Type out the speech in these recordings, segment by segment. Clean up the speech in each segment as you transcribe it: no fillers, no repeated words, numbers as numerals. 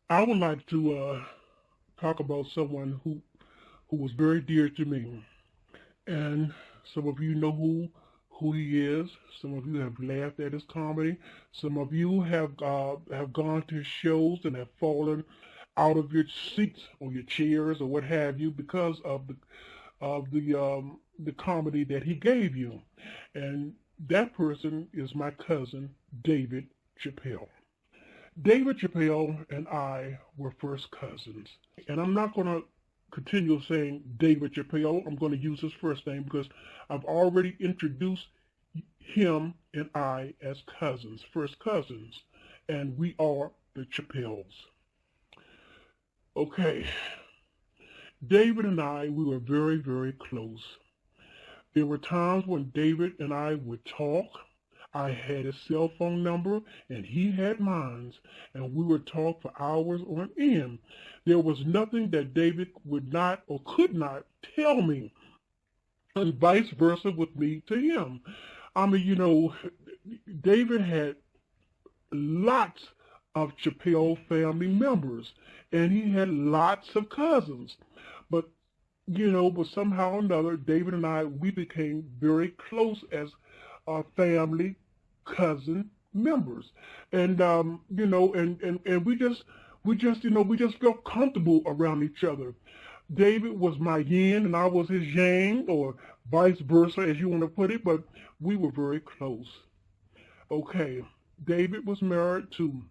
I would like to talk about someone who was very dear to me, and some of you know who he is. Some of you have laughed at his comedy. Some of you have gone to his shows and have fallen out of your seats or your chairs or what have you because of the comedy that he gave you, and that person is my cousin David Chappelle. David Chappelle and I were first cousins. And I'm not going to continue saying David Chappelle. I'm going to use his first name because I've already introduced him and I as cousins, first cousins. And we are the Chappelles. Okay. David and I, we were very, very close. There were times when David and I would talk. I had his cell phone number and he had mine, and we would talk for hours on end. There was nothing that David would not or could not tell me, and vice versa with me to him. I mean, David had lots of Chappelle family members, and he had lots of cousins. But, but somehow or another, David and I, we became very close as family cousin members. And, and we just felt comfortable around each other. David was my yin and I was his yang, or vice versa, as you want to put it, but we were very close. Okay, David was married to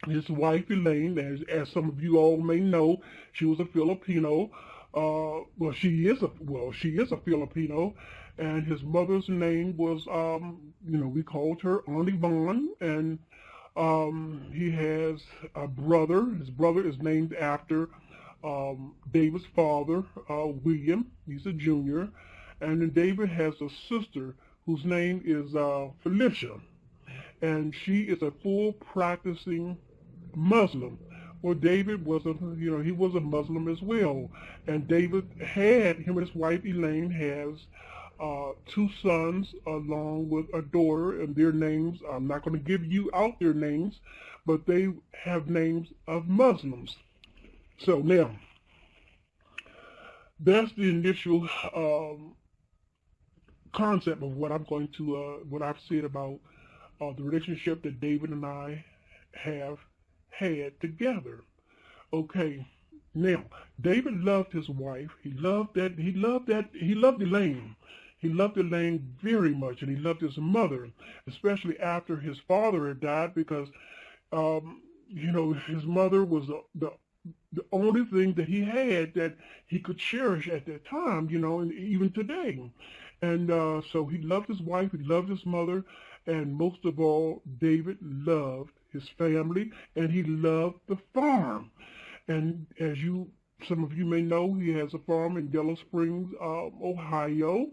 his wife Elaine, as some of you all may know. She was a Filipino. She is a Filipino, and his mother's name was we called her Auntie Vaughn, and he has a brother. His brother is named after David's father, William. He's a junior, and then David has a sister whose name is Felicia, and she is a full practicing Muslim. Well, David was he was a Muslim as well, and him and his wife Elaine has two sons along with a daughter, and their names, I'm not going to give you out their names, but they have names of Muslims. So now, that's the initial concept of what I've said about the relationship that David and I have had together. Okay, now David loved his wife. He loved Elaine. He loved Elaine very much, and he loved his mother, especially after his father had died, because his mother was the only thing that he had that he could cherish at that time, and even today. And so he loved his wife, he loved his mother, and most of all, David loved his family, and he loved the farm. And as some of you may know, he has a farm in Yellow Springs, Ohio,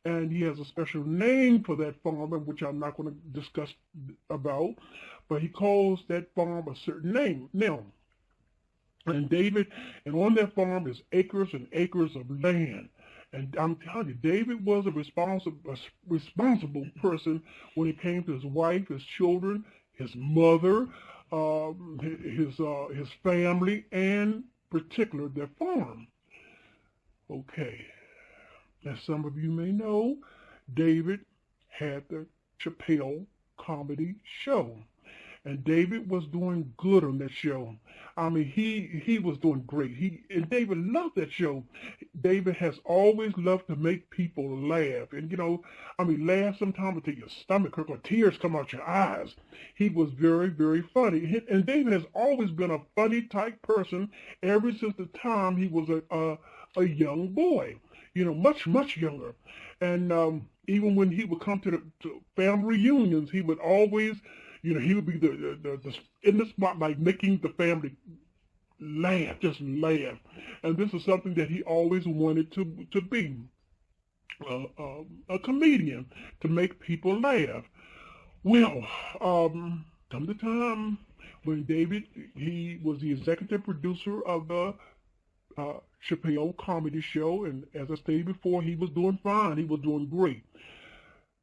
and he has a special name for that farm, which I'm not going to discuss about, but he calls that farm a certain name. Now, and on that farm is acres and acres of land. And I'm telling you, David was a responsible person when it came to his wife, his children, his mother, his family, and particular their farm. Okay, as some of you may know, David had the Chappelle comedy show. And David was doing good on that show. I mean, he was doing great. And David loved that show. David has always loved to make people laugh. And laugh sometimes until your stomach hurts or tears come out your eyes. He was very, very funny. And David has always been a funny type person ever since the time he was a young boy. Much, much younger. And even when he would come to family reunions, he would always he would be the in the spotlight, making the family laugh, just laugh. And this is something that he always wanted to be, a comedian, to make people laugh. Well, come the time when David, he was the executive producer of the Chappelle comedy show, and as I stated before, he was doing fine. He was doing great.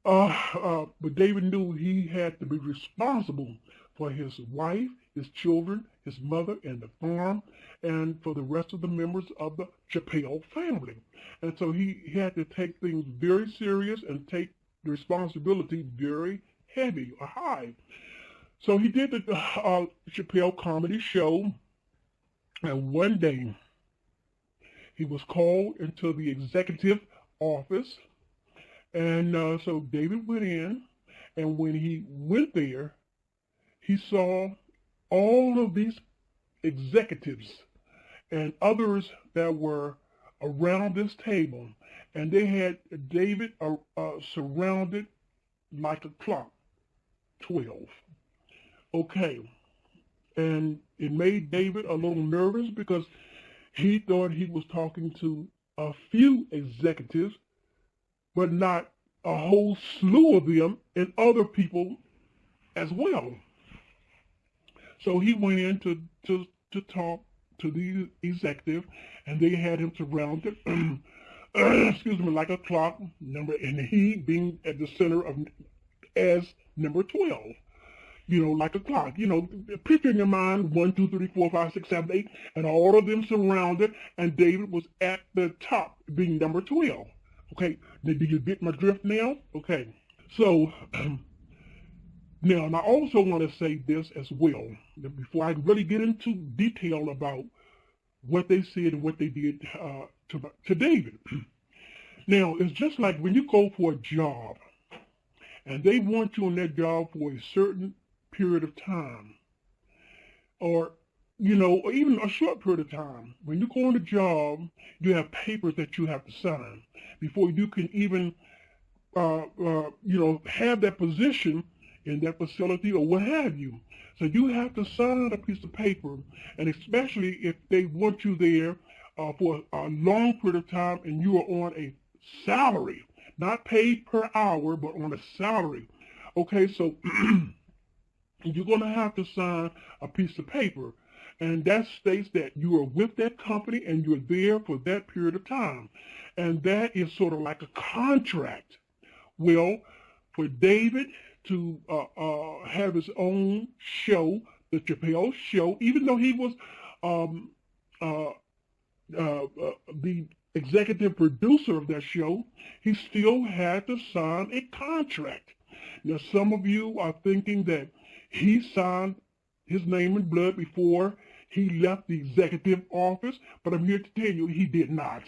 But David knew he had to be responsible for his wife, his children, his mother, and the farm, and for the rest of the members of the Chappelle family. And so he had to take things very serious and take the responsibility very heavy or high. So he did the Chappelle comedy show, and one day he was called into the executive office, and so David went in, and when he went there, he saw all of these executives and others that were around this table, and they had David surrounded like a clock, 12. Okay, and it made David a little nervous because he thought he was talking to a few executives, but not a whole slew of them and other people as well. So he went in to talk to the executive, and they had him surrounded, excuse me, like a clock number, and he being at the center of as number 12. You know, like a clock. You know, picture in your mind 1, 2, 3, 4, 5, 6, 7, 8, and all of them surrounded, and David was at the top, being number 12. Okay, do you get my drift now? Okay, so now, and I also want to say this as well, before I really get into detail about what they said and what they did to David. Now, it's just like when you go for a job, and they want you on that job for a certain period of time, or, you know, or even a short period of time. When you go on a job, you have papers that you have to sign before you can even, you know, have that position in that facility or what have you. So you have to sign a piece of paper, and especially if they want you there for a long period of time and you are on a salary, not paid per hour, but on a salary. Okay, so you're going to have to sign a piece of paper, and that states that you are with that company and you're there for that period of time. And that is sort of like a contract. Well, for David to have his own show, the Chappelle Show, even though he was the executive producer of that show, he still had to sign a contract. Now, some of you are thinking that he signed his name in blood before he left the executive office, but I'm here to tell you he did not.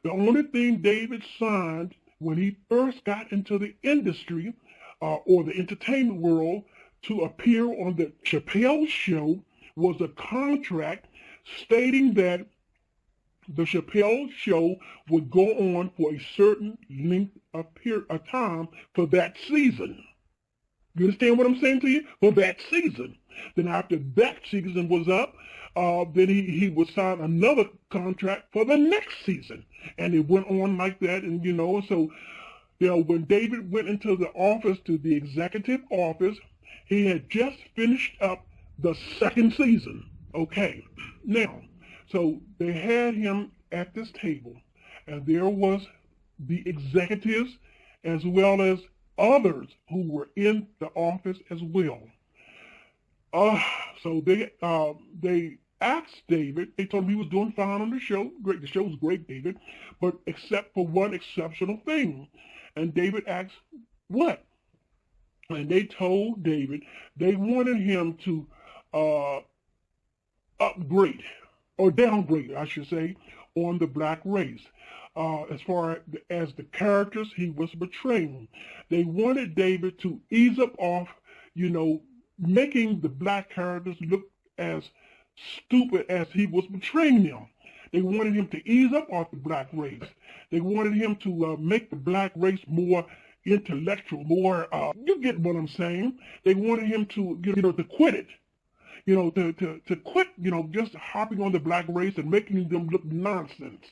The only thing David signed when he first got into the industry or the entertainment world to appear on the Chappelle Show was a contract stating that the Chappelle Show would go on for a certain length of time for that season. You understand what I'm saying to you? For that season. Then after that season was up, then he would sign another contract for the next season. And it went on like that. And, you know, so, you know, when David went into the office, to the executive office, he had just finished up the second season. Okay. Now, so they had him at this table, and there was the executives as well as others who were in the office as well. So they asked David, they told him he was doing fine on the show. Great, the show was great, David, but except for one exceptional thing. And David asked, what? And they told David they wanted him to upgrade, or downgrade, I should say, on the black race. As far as the characters he was portraying. They wanted David to ease up off, you know, making the black characters look as stupid as he was portraying them. They wanted him to ease up off the black race. They wanted him to make the black race more intellectual, more, you get what I'm saying. They wanted him to, you know, to quit it. You know, to quit, you know, just hopping on the black race and making them look nonsense.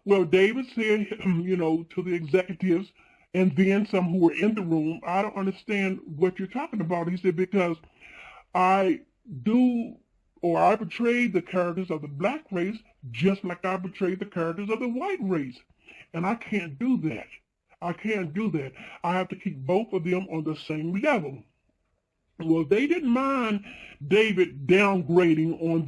Well, David said, you know, to the executives and then some who were in the room, I don't understand what you're talking about. He said, because I portrayed the characters of the black race just like I portrayed the characters of the white race. And I can't do that. I can't do that. I have to keep both of them on the same level. Well, they didn't mind David downgrading on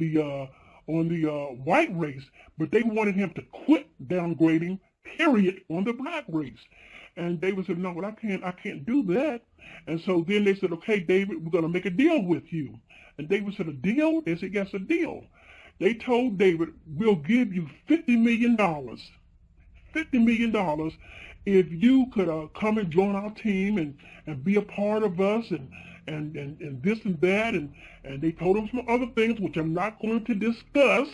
the white race, but they wanted him to quit downgrading, period, on the black race. And David said, no, well, I can't do that. And so then they said, okay, David, we're going to make a deal with you. And David said, a deal? They said, yes, a deal. They told David, we'll give you $50 million. $50 million if you could come and join our team and be a part of us and this and that. And they told him some other things, which I'm not going to discuss.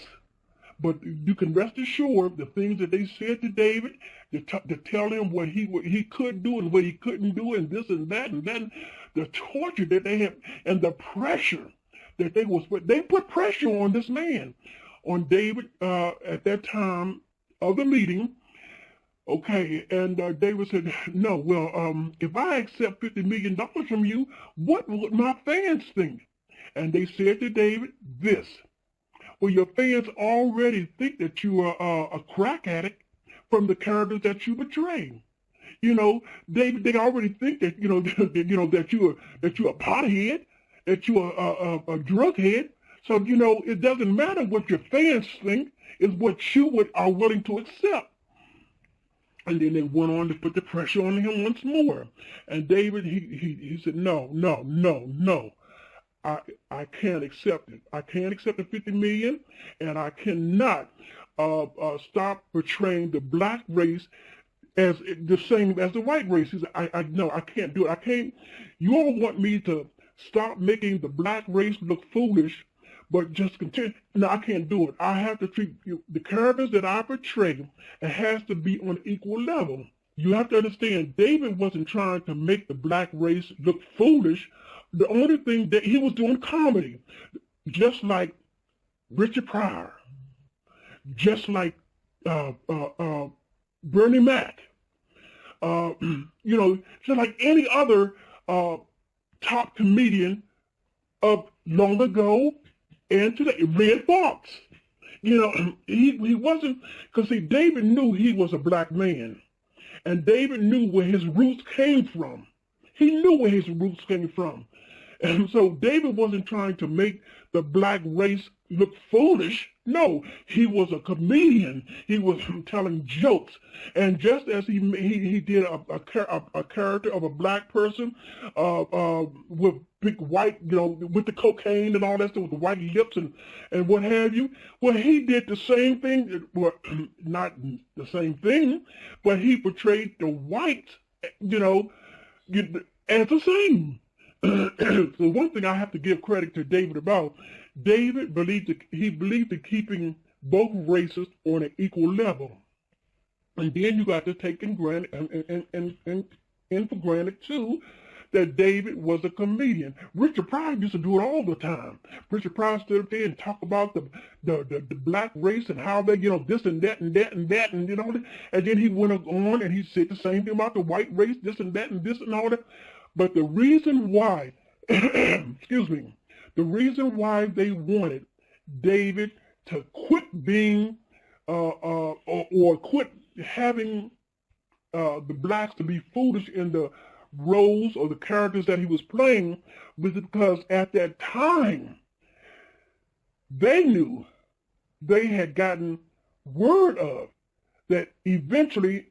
But you can rest assured the things that they said to David, to tell him what he could do and what he couldn't do, and this and then the torture that they had and the pressure that they put pressure on this man, on David at that time of the meeting. Okay, and David said, no, well, if I accept $50 million from you, what would my fans think? And they said to David this. Well, your fans already think that you are a crack addict from the characters that you portray. You know, David, they already think that that you're a pothead, that you're a drug head. So it doesn't matter what your fans think; it's what you are willing to accept. And then they went on to put the pressure on him once more. And David, he said, no. I can't accept it. I can't accept the $50 million, and I cannot stop portraying the black race as the same as the white race. He said, no, I can't do it. I can't. You all want me to stop making the black race look foolish, but just continue. No, I can't do it. I have to treat the characters that I portray. It has to be on an equal level. You have to understand, David wasn't trying to make the black race look foolish. The only thing that he was doing comedy, just like Richard Pryor, just like Bernie Mac, just like any other top comedian of long ago and today. Red Fox, he wasn't, because see, David knew he was a black man, and David knew where his roots came from. He knew where his roots came from. And so David wasn't trying to make the black race look foolish. No, he was a comedian. He was telling jokes. And just as he did a character of a black person with big white, with the cocaine and all that stuff, with the white lips and what have you, well, he did the same thing. Well, not the same thing, but he portrayed the whites, as the same. So one thing I have to give credit to David about, David believed in keeping both races on an equal level. And then you got to take in for granted too that David was a comedian. Richard Pryor used to do it all the time. Richard Pryor stood up there and talked about the black race and how they, this and that and that and that and and then he went on and he said the same thing about the white race, this and that and this and all that. But the reason why, the reason why they wanted David to quit being, or quit having the blacks to be foolish in the roles or the characters that he was playing was because at that time, they knew they had gotten word of that eventually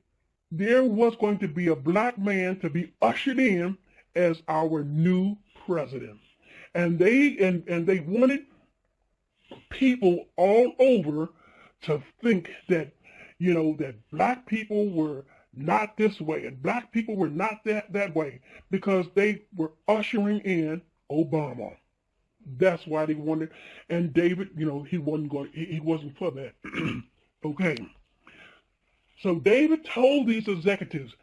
there was going to be a black man to be ushered in as our new president. And they wanted people all over to think that, that black people were not this way and black people were not that way, because they were ushering in Obama. That's why they wanted, and David, he wasn't for that. Okay. So David told these executives,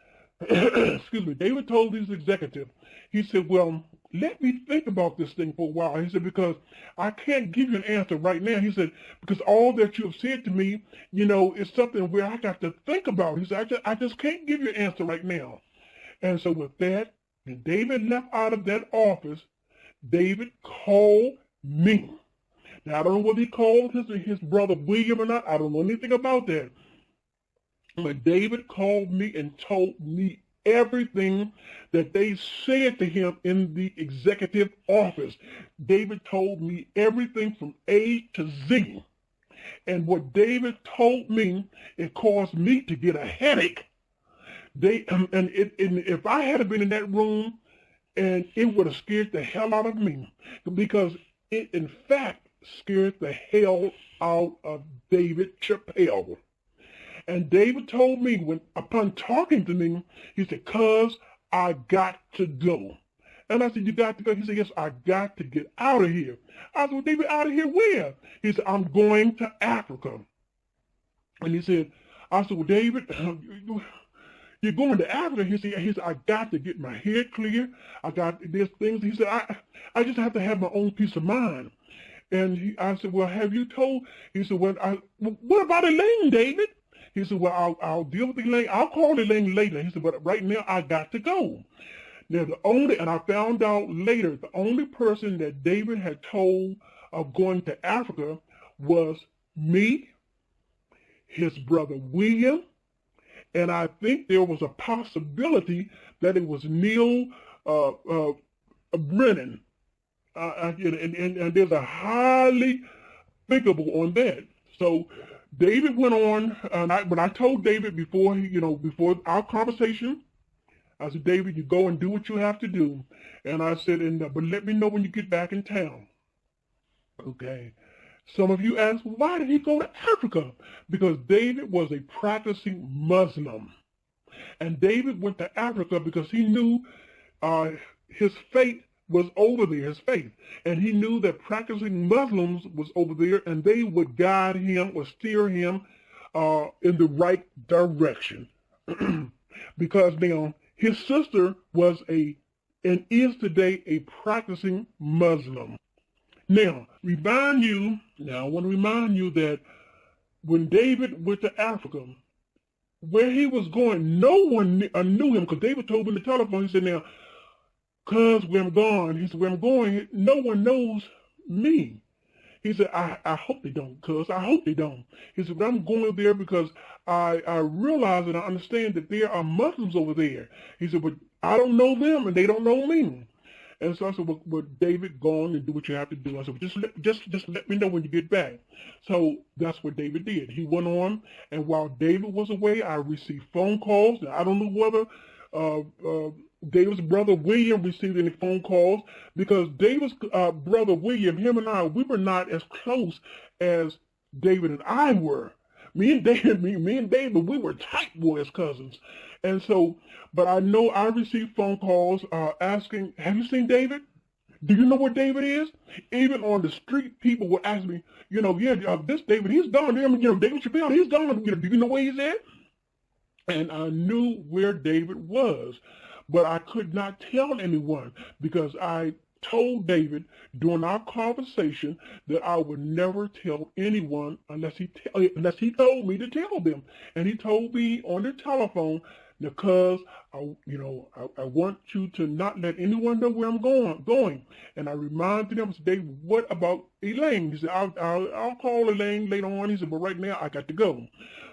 David told these executives, he said, well, let me think about this thing for a while. He said, because I can't give you an answer right now. He said, because all that you have said to me, is something where I got to think about. He said, I just can't give you an answer right now. And so with that, when David left out of that office, David called me. Now, I don't know whether he called his brother William or not. I don't know anything about that. But David called me and told me everything that they said to him in the executive office. David told me everything from A to Z. And what David told me, it caused me to get a headache. If I had been in that room, and it would have scared the hell out of me, because it, in fact, scared the hell out of David Chappelle. And David told me, upon talking to me, he said, "Cuz, I got to go." And I said, "You got to go?" He said, "Yes, I got to get out of here." I said, "Well, David, out of here where?" He said, "I'm going to Africa." And he said, I said, "Well, David, you're going to Africa?" He said, "I got to get my head clear. There's things." He said, I just have to have my own peace of mind." And I said, "Well, have you told?" He said, "Well, what about Elaine, David?" He said, "Well, I'll deal with Elaine. I'll call Elaine later." He said, "But right now, I got to go." Now, and I found out later, the only person that David had told of going to Africa was me, his brother William, and I think there was a possibility that it was Neil Brennan. And there's a highly thinkable on that. So David went on, when I told David before before our conversation, I said, "David, you go and do what you have to do." And I said, "But let me know when you get back in town." Okay. Some of you ask, why did he go to Africa? Because David was a practicing Muslim. And David went to Africa because he knew his fate was over there, his faith. And he knew that practicing Muslims was over there, and they would guide him or steer him in the right direction. Because now his sister was and is today a practicing Muslim. Now, I want to remind you that when David went to Africa, where he was going, no one knew him, because David told him on the telephone, he said, "Now, cuz, where I'm going," he said, "where I'm going, no one knows me." He said, I hope they don't, cuz. I hope they don't. He said, "But I'm going there because I realize and I understand that there are Muslims over there." He said, "But I don't know them and they don't know me." And so I said, well, David, go on and do what you have to do. I said, well, just let me know when you get back. So that's what David did. He went on, and while David was away, I received phone calls. Now, I don't know whether David's brother William received any phone calls, because David's brother William, him and I, we were not as close as David and I were. Me and David, we were tight boys cousins. And so, but I know I received phone calls asking, "Have you seen David? Do you know where David is?" Even on the street, people would ask me, "This David, he's gone. David Chappelle, he's gone. Do you know where he's at?" And I knew where David was, but I could not tell anyone, because I told David during our conversation that I would never tell anyone unless he told me to tell them. And he told me on the telephone, "Because I want you to not let anyone know where I'm going." And I reminded him, I said, "David, what about Elaine?" He said, I'll call Elaine later on." He said, "But right now I got to go."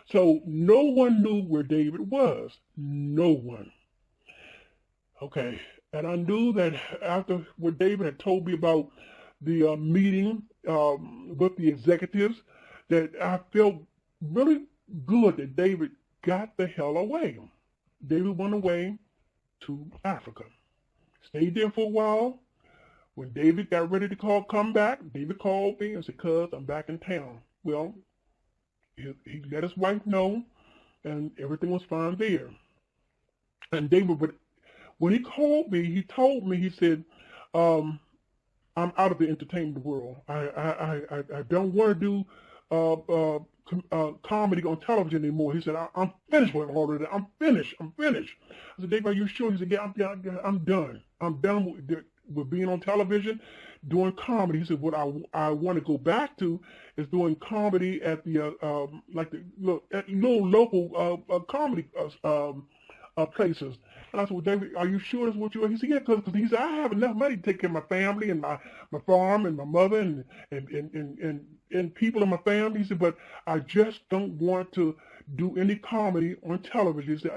So no one knew where David was. No one. Okay. And I knew that after what David had told me about the meeting with the executives, that I felt really good that David got the hell away. David went away to Africa. Stayed there for a while. When David got ready to come back, David called me and said, "Cuz, I'm back in town." Well, he let his wife know, and everything was fine there. And David, when he called me, he told me, he said, "I'm out of the entertainment world. I don't want to do comedy on television anymore." He said, I'm finished with all of that. I'm finished. I said, "Dave, are you sure?" He said, "Yeah, I'm done. I'm done with being on television, doing comedy." He said, "What I want to go back to is doing comedy at the little local comedy places." And I said, "Well, David, are you sure that's what you are?" He said, "Yeah, because he said, I have enough money to take care of my family and my farm and my mother and people in my family." He said, "But I just don't want to do any comedy on television." He said,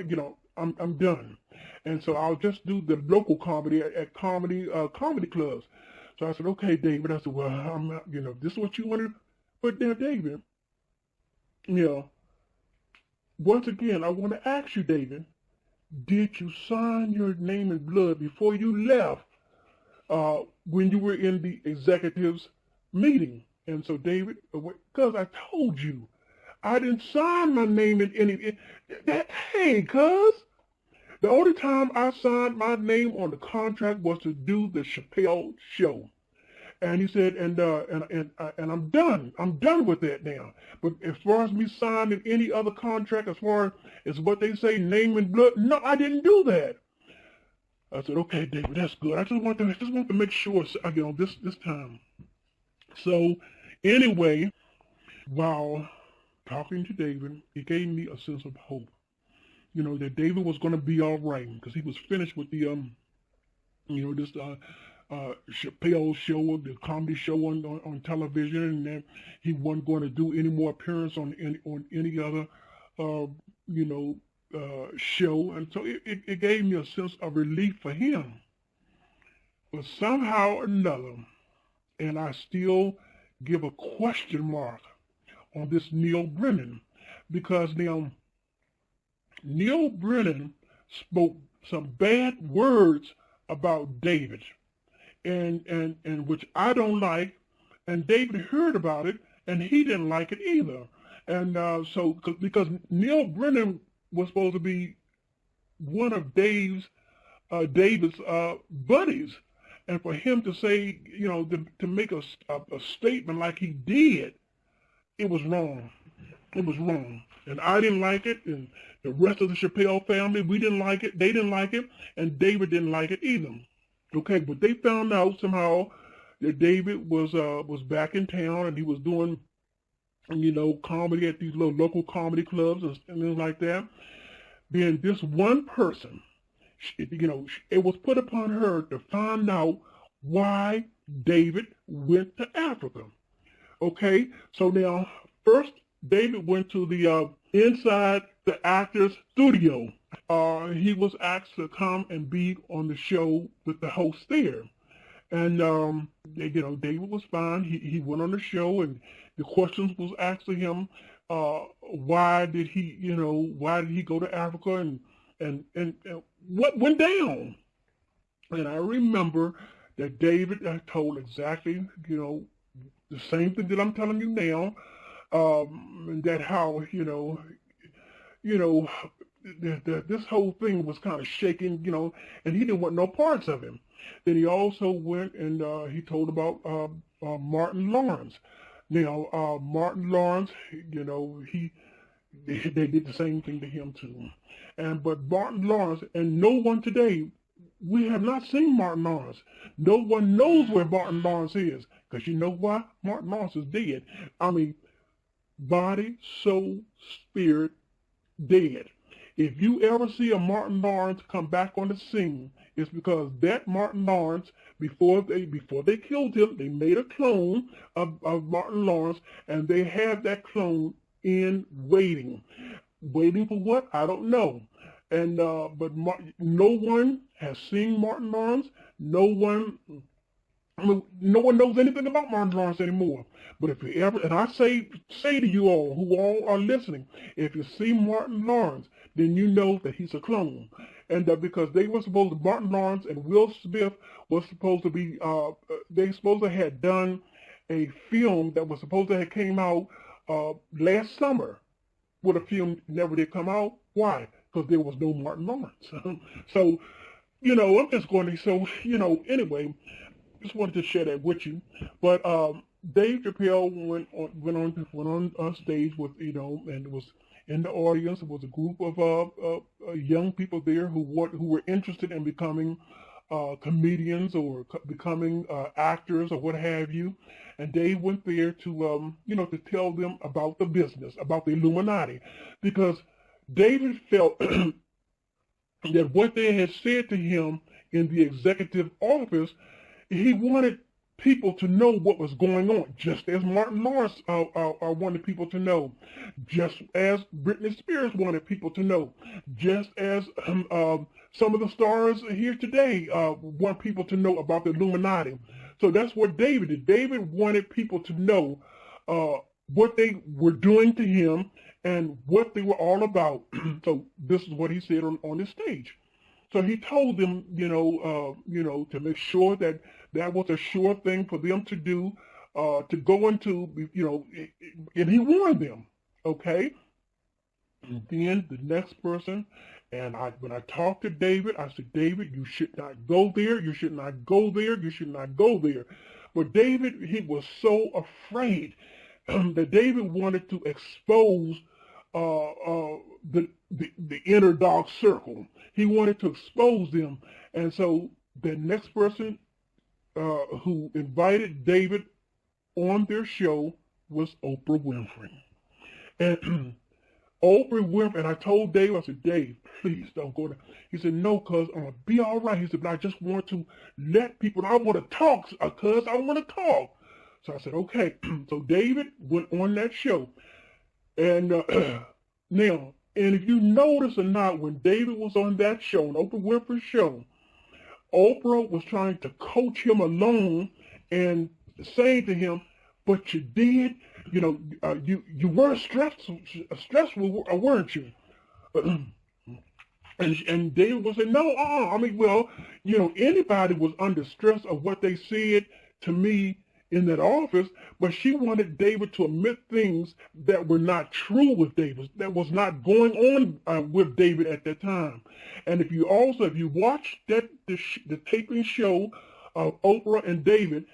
I'm done. And so I'll just do the local comedy at comedy clubs. So I said, okay, David. I said, well, I'm not, this is what you want to. But now, David, you know, once again, I want to ask you, David, did you sign your name in blood before you left when you were in the executives meeting? And so, David, because I told you, I didn't sign my name in any. Hey, cuz, the only time I signed my name on the contract was to do the Chappelle show. And he said, and I'm done. I'm done with that now. But as far as me signing any other contract, as far as what they say, name and blood, no, I didn't do that. I said, okay, David, that's good. I just want to make sure, this time. So anyway, while talking to David, it gave me a sense of hope. That David was going to be all right because he was finished with the this Chappelle show, the comedy show on television, and then he wasn't going to do any more appearance on any other show, and so it gave me a sense of relief for him. But somehow or another, and I still give a question mark on this Neil Brennan, because now Neil Brennan spoke some bad words about David, and which I don't like, and David heard about it, and he didn't like it either. And so, because Neil Brennan was supposed to be one of David's buddies, and for him to say, to make a statement like he did, it was wrong. It was wrong. And I didn't like it, and the rest of the Chappelle family, we didn't like it, they didn't like it, and David didn't like it either. Okay, but they found out somehow that David was back in town, and he was doing, comedy at these little local comedy clubs and things like that. Then this one person, it was put upon her to find out why David went to Africa. Okay, so now first David went to the inside the actor's studio. He was asked to come and be on the show with the host there. And, David was fine. He went on the show, and the questions was asked to him, why did he go to Africa, and what went down? And I remember that David told exactly, the same thing that I'm telling you now, that how, this whole thing was kind of shaking, and he didn't want no parts of him. Then he also went and he told about Martin Lawrence. Now, Martin Lawrence, they did the same thing to him too. But Martin Lawrence, and no one today, we have not seen Martin Lawrence. No one knows where Martin Lawrence is, because you know why? Martin Lawrence is dead. I mean, body, soul, spirit, dead. If you ever see a Martin Lawrence come back on the scene, it's because that Martin Lawrence, before they killed him, they made a clone of Martin Lawrence, and they had that clone in waiting. Waiting for what? I don't know. And but no one has seen Martin Lawrence. No one knows anything about Martin Lawrence anymore. But if you ever, and I say to you all who all are listening, if you see Martin Lawrence, then you know that he's a clone. And because they were supposed to, Martin Lawrence and Will Smith was supposed to be, they supposed to have done a film that was supposed to have came out last summer. Well, the film never did come out. Why? Because there was no Martin Lawrence. So, I'm just going to, anyway, just wanted to share that with you. But Dave Chappelle went on stage with, and it was in the audience. It was a group of young people there who were interested in becoming comedians or becoming actors or what have you. And Dave went there to, to tell them about the business, about the Illuminati, because David felt that what they had said to him in the executive office, he wanted people to know what was going on, just as Martin Lawrence wanted people to know, just as Britney Spears wanted people to know, just as some of the stars here today want people to know about the Illuminati. So that's what David did. David wanted people to know what they were doing to him and what they were all about. So this is what he said on the stage. So he told them, to make sure that that was a sure thing for them to do, to go into, and he warned them, okay? And then the next person, and when I talked to David, I said, David, you should not go there, you should not go there, you should not go there. But David, he was so afraid that David wanted to expose the inner dark circle. He wanted to expose them. And so the next person who invited David on their show was Oprah Winfrey. And Oprah Winfrey, and I told Dave, I said, Dave, please don't go there. He said, no, cuz I'm going to be all right. He said, but I just want to let people, I want to talk, cuz I want to talk. So I said, okay. So David went on that show. And now, and if you notice or not, when David was on that show, on Oprah Winfrey's show, Oprah was trying to coach him along and saying to him, but you did, you were stressful, weren't you? And David was saying, no, anybody was under stress of what they said to me in that office, but she wanted David to admit things that were not true with David, that was not going on with David at that time. And if you watch the taping show of Oprah and David,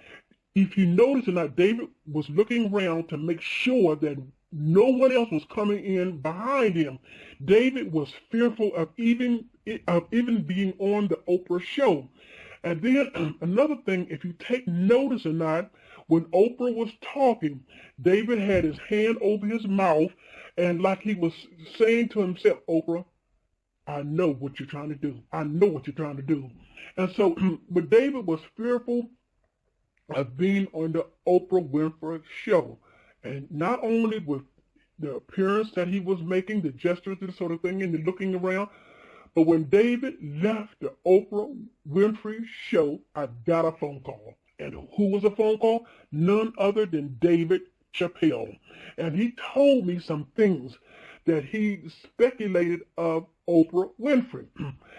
if you notice or not, David was looking around to make sure that no one else was coming in behind him. David was fearful of even being on the Oprah show. And then another thing, if you take notice or not, when Oprah was talking, David had his hand over his mouth, and like he was saying to himself, Oprah, I know what you're trying to do. I know what you're trying to do. And so, but David was fearful of being on the Oprah Winfrey show. And not only with the appearance that he was making, the gestures and sort of thing, and the looking around, but when David left the Oprah Winfrey show, I got a phone call. And who was the phone call? None other than David Chappelle. And he told me some things that he speculated of Oprah Winfrey.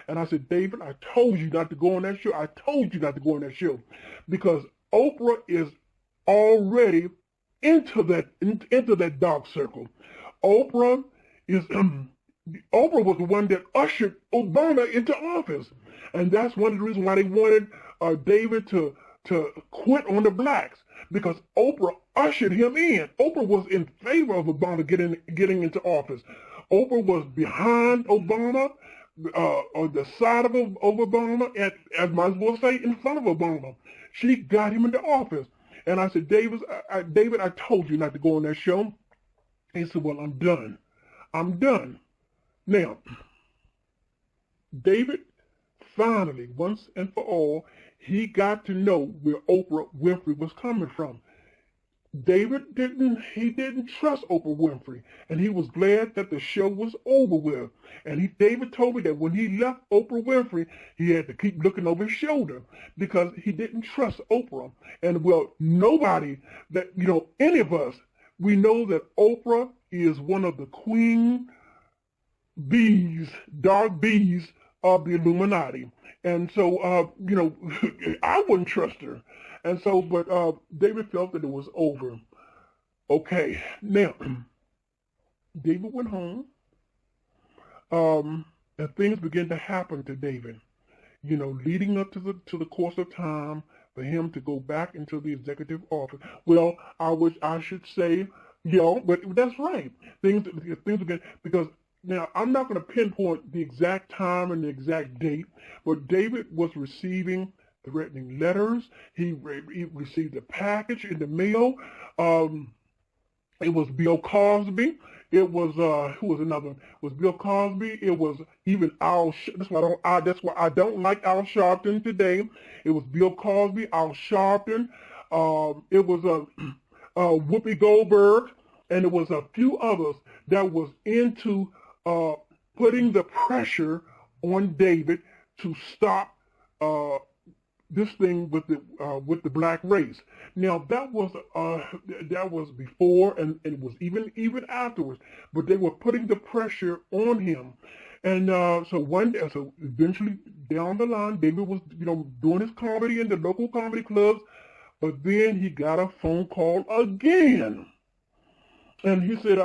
And I said, David, I told you not to go on that show. I told you not to go on that show. Because Oprah is already into that dark circle. Oprah was the one that ushered Obama into office. And that's one of the reasons why they wanted David to quit on the blacks, because Oprah ushered him in. Oprah was in favor of Obama getting into office. Oprah was behind Obama, on the side of Obama, and as might as well say in front of Obama. She got him into office. And I said, David, I told you not to go on that show. He said, well, I'm done. I'm done. Now, David finally, once and for all, he got to know where Oprah Winfrey was coming from. David didn't trust Oprah Winfrey, and he was glad that the show was over with. And David told me that when he left Oprah Winfrey, he had to keep looking over his shoulder because he didn't trust Oprah. And well, nobody that, any of us, we know that Oprah is one of the queen bees, dark bees of the Illuminati. And so, I wouldn't trust her. And so, but David felt that it was over. Okay, now, David went home, and things began to happen to David, leading up to the course of time for him to go back into the executive office. Well, I should say, but that's right. Things began, because now, I'm not going to pinpoint the exact time and the exact date, but David was receiving threatening letters. He received a package in the mail. It was Bill Cosby. It was, who was another one? It was Bill Cosby. It was even Al, that's why I don't like Al Sharpton today. It was Bill Cosby, Al Sharpton, It was Whoopi Goldberg, and it was a few others that was into putting the pressure on David to stop this thing with the black race. Now that was before, and it was even afterwards. But they were putting the pressure on him, and so eventually down the line, David was doing his comedy in the local comedy clubs, but then he got a phone call again, and he said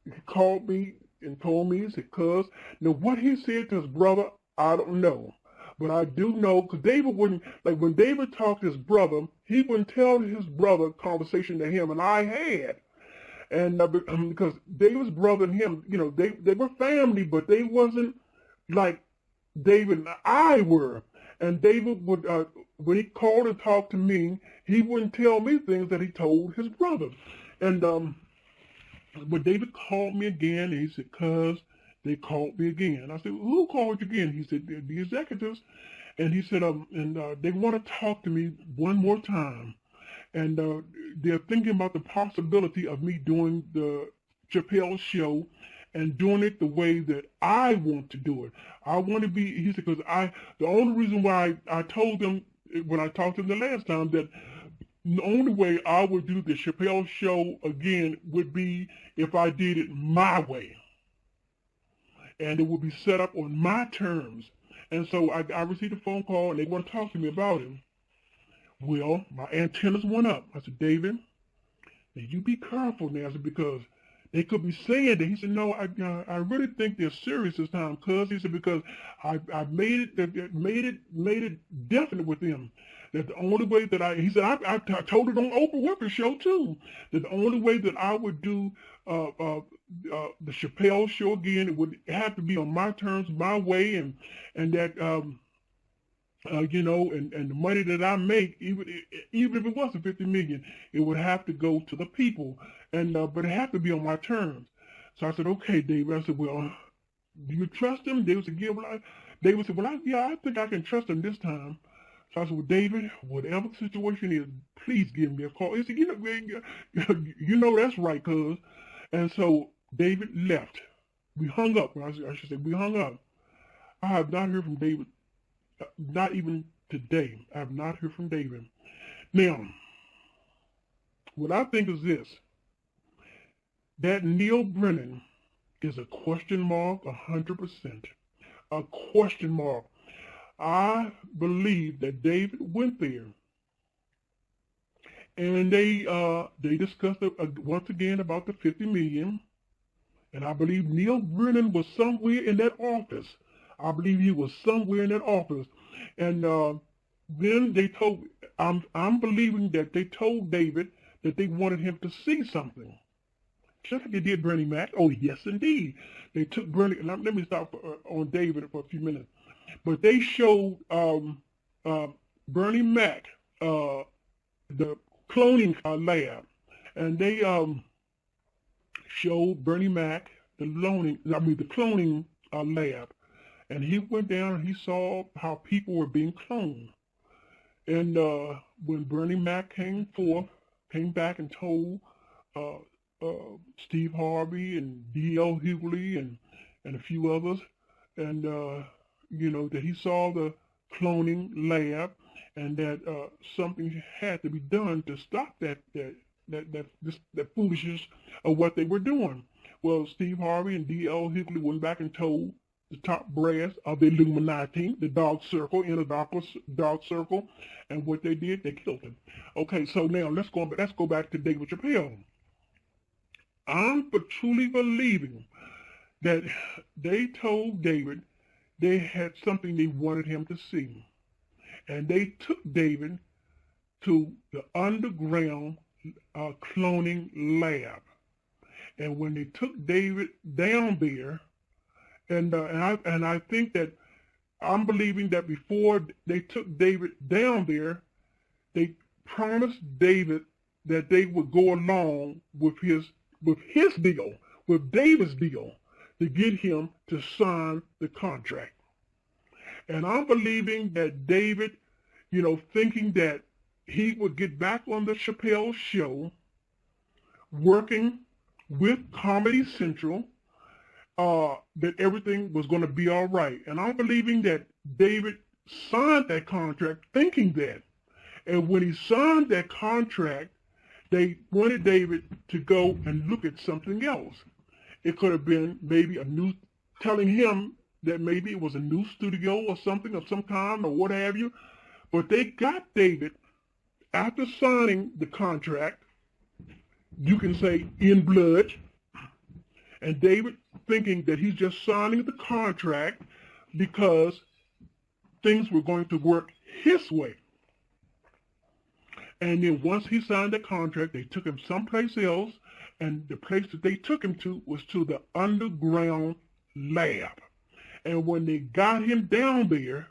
he called me and told me, he said, "Cuz," now what he said to his brother, I don't know. But I do know, because David wouldn't, like when David talked to his brother, he wouldn't tell his brother conversation that him and I had. And because David's brother and him, they were family, but they wasn't like David and I were. And David would, when he called and talked to me, he wouldn't tell me things that he told his brother. And but David called me again, and he said, "Cuz, they called me again." I said, "Who called you again?" He said, "The executives." And he said, they want to talk to me one more time. And they're thinking about the possibility of me doing the Chappelle show and doing it the way that I want to do it. I want to be, he said, because the only reason why I told them when I talked to them the last time that the only way I would do the Chappelle show again would be if I did it my way. And it would be set up on my terms. And so I received a phone call, and they want to talk to me about it. Well, my antennas went up. I said, "David, now you be careful now," I said, because they could be saying that. He said, "No, I really think they're serious this time, cuz." He said, because I made it definite with them that the only way that he said, I told it on Oprah Winfrey show too, that the only way that I would do the Chappelle show again, it would have to be on my terms, my way, and that and the money that I make, even if it wasn't $50 million, it would have to go to the people, and but it had to be on my terms. So I said, "Okay, David." I said, "Well, do you trust him?" David said, "Yeah." David said, "Well, I think I can trust him this time." So I said, "Well, David, whatever the situation is, please give me a call." He said, "You know that's right, cuz." And so David left. We hung up. I should say we hung up. I have not heard from David, not even today. I have not heard from David. Now, what I think is this, that Neil Brennan is a question mark, 100%. A question mark. I believe that David went there, and they discussed once again about the $50 million, and I believe Neil Brennan was somewhere in that office. I believe he was somewhere in that office, and then they told. I'm believing that they told David that they wanted him to see something, just like they did Bernie Mac. Oh yes, indeed, they took Bernie. Let me stop on David for a few minutes. But they showed Bernie Mac the cloning lab, and they showed Bernie Mac the cloning lab, and he went down and he saw how people were being cloned. And when Bernie Mac came back and told Steve Harvey and D.L. Hughley and a few others, and that he saw the cloning lab, and that something had to be done to stop that foolishness of what they were doing. Well, Steve Harvey and D.L. Hughley went back and told the top brass of the Illuminati, the dark circle, in a dark circle, and what they did, they killed him. Okay, so now let's go back to David Chappelle. I'm truly believing that they told David they had something they wanted him to see. And they took David to the underground cloning lab. And when they took David down there, and I think that I'm believing that before they took David down there, they promised David that they would go along with his deal, with David's deal, to get him to sign the contract. And I'm believing that David, thinking that he would get back on the Chappelle show, working with Comedy Central, that everything was going to be all right. And I'm believing that David signed that contract thinking that. And when he signed that contract, they wanted David to go and look at something else. It could have been maybe telling him that maybe it was a new studio or something of some kind or what have you. But they got David, after signing the contract, you can say in blood, and David thinking that he's just signing the contract because things were going to work his way. And then once he signed the contract, they took him someplace else, and the place that they took him to was to the underground lab. And when they got him down there,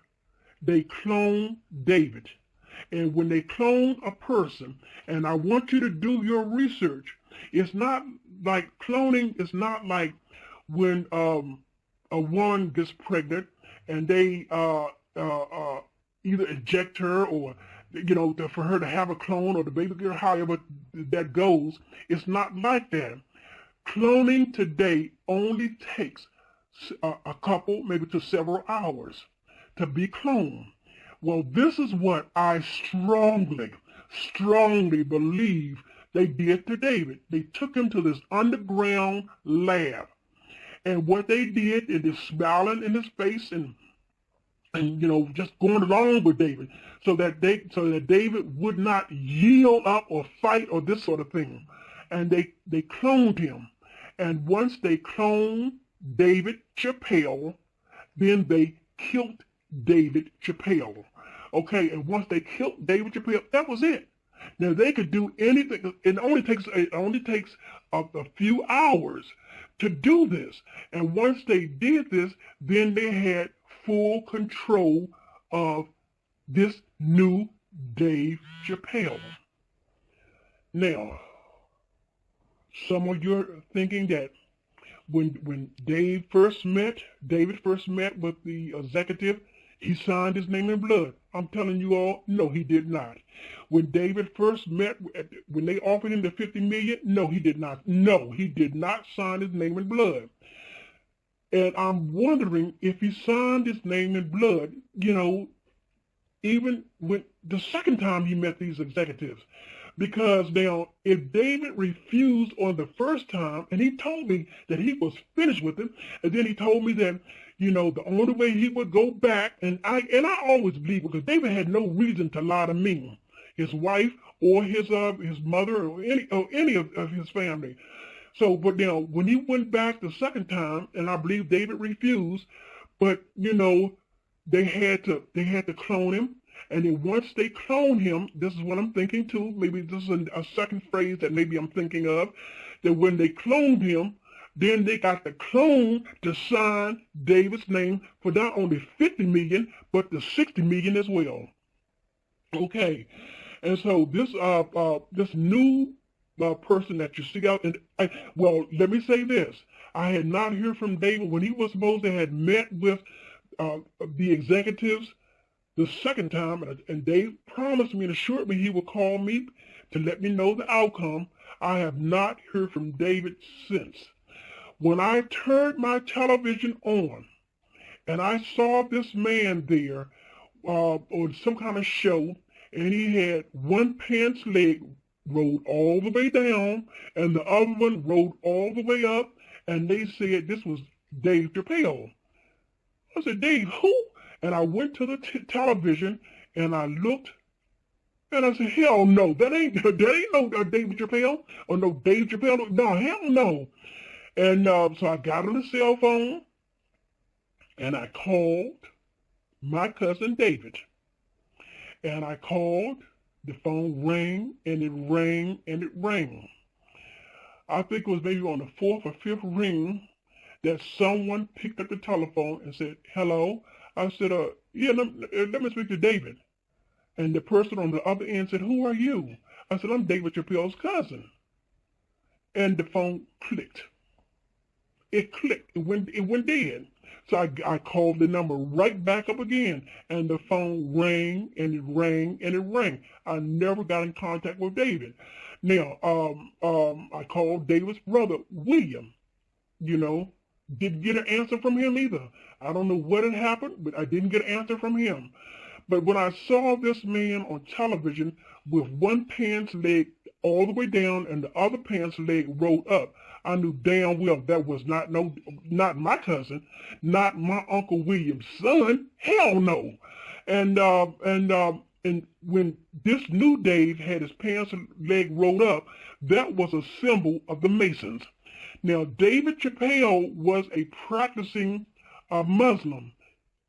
they cloned David. And when they clone a person, and I want you to do your research, it's not like cloning is not like when a woman gets pregnant and they either eject her or, for her to have a clone or the baby girl, however that goes. It's not like that. Cloning today only takes a couple, maybe to several hours to be cloned. Well, this is what I strongly believe they did to David. They took him to this underground lab. And what they did is just smiling in his face and just going along with David so that David would not yield up or fight or this sort of thing. And they cloned him. And once they cloned David Chappelle, then they killed David Chappelle. Okay, and once they killed David Chappelle, that was it. Now they could do anything. It only takes a few hours to do this. And once they did this, then they had full control of this new Dave Chappelle. Now, some of you are thinking that when David first met with the executive, he signed his name in blood. I'm telling you all, no, he did not. When David first met, when they offered him the $50 million, no, he did not. No, he did not sign his name in blood. And I'm wondering if he signed his name in blood, even when the second time he met these executives. Because now, if David refused on the first time, and he told me that he was finished with him, and then he told me that, the only way he would go back, and I always believe, because David had no reason to lie to me, his wife, or his mother, or any of his family. So, but now, when he went back the second time, and I believe David refused, but, they had to clone him. And then once they clone him, this is what I'm thinking too, maybe this is a second phrase that maybe I'm thinking of, that when they cloned him, then they got the clone to sign David's name for not only $50 million, but the $60 million as well. Okay, and so this new person that you see out, let me say this. I had not heard from David when he was supposed to have met with the executives the second time, and Dave promised me and assured me he would call me to let me know the outcome. I have not heard from David since. When I turned my television on and I saw this man there on some kind of show, and he had one pants leg rolled all the way down and the other one rolled all the way up, and they said this was Dave Chappelle. I said, Dave, who? And I went to the television and I looked and I said, hell no, that ain't no David Chappelle or no Dave Chappelle. No, hell no. And so I got on the cell phone and I called my cousin David. And I called, the phone rang and it rang and it rang. I think it was maybe on the fourth or fifth ring that someone picked up the telephone and said, hello. I said, yeah, let me speak to David. And the person on the other end said, who are you? I said, I'm David Chappelle's cousin. And the phone clicked. It clicked. It went dead. So I called the number right back up again, and the phone rang, and it rang, and it rang. I never got in contact with David. Now, I called David's brother, William, you know, didn't get an answer from him either. I don't know what had happened, but I didn't get an answer from him. But when I saw this man on television with one pants leg all the way down and the other pants leg rolled up, I knew damn well that was not my cousin, not my Uncle William's son. Hell no. And when this new Dave had his pants leg rolled up, that was a symbol of the Masons. Now, David Chappelle was a practicing Muslim.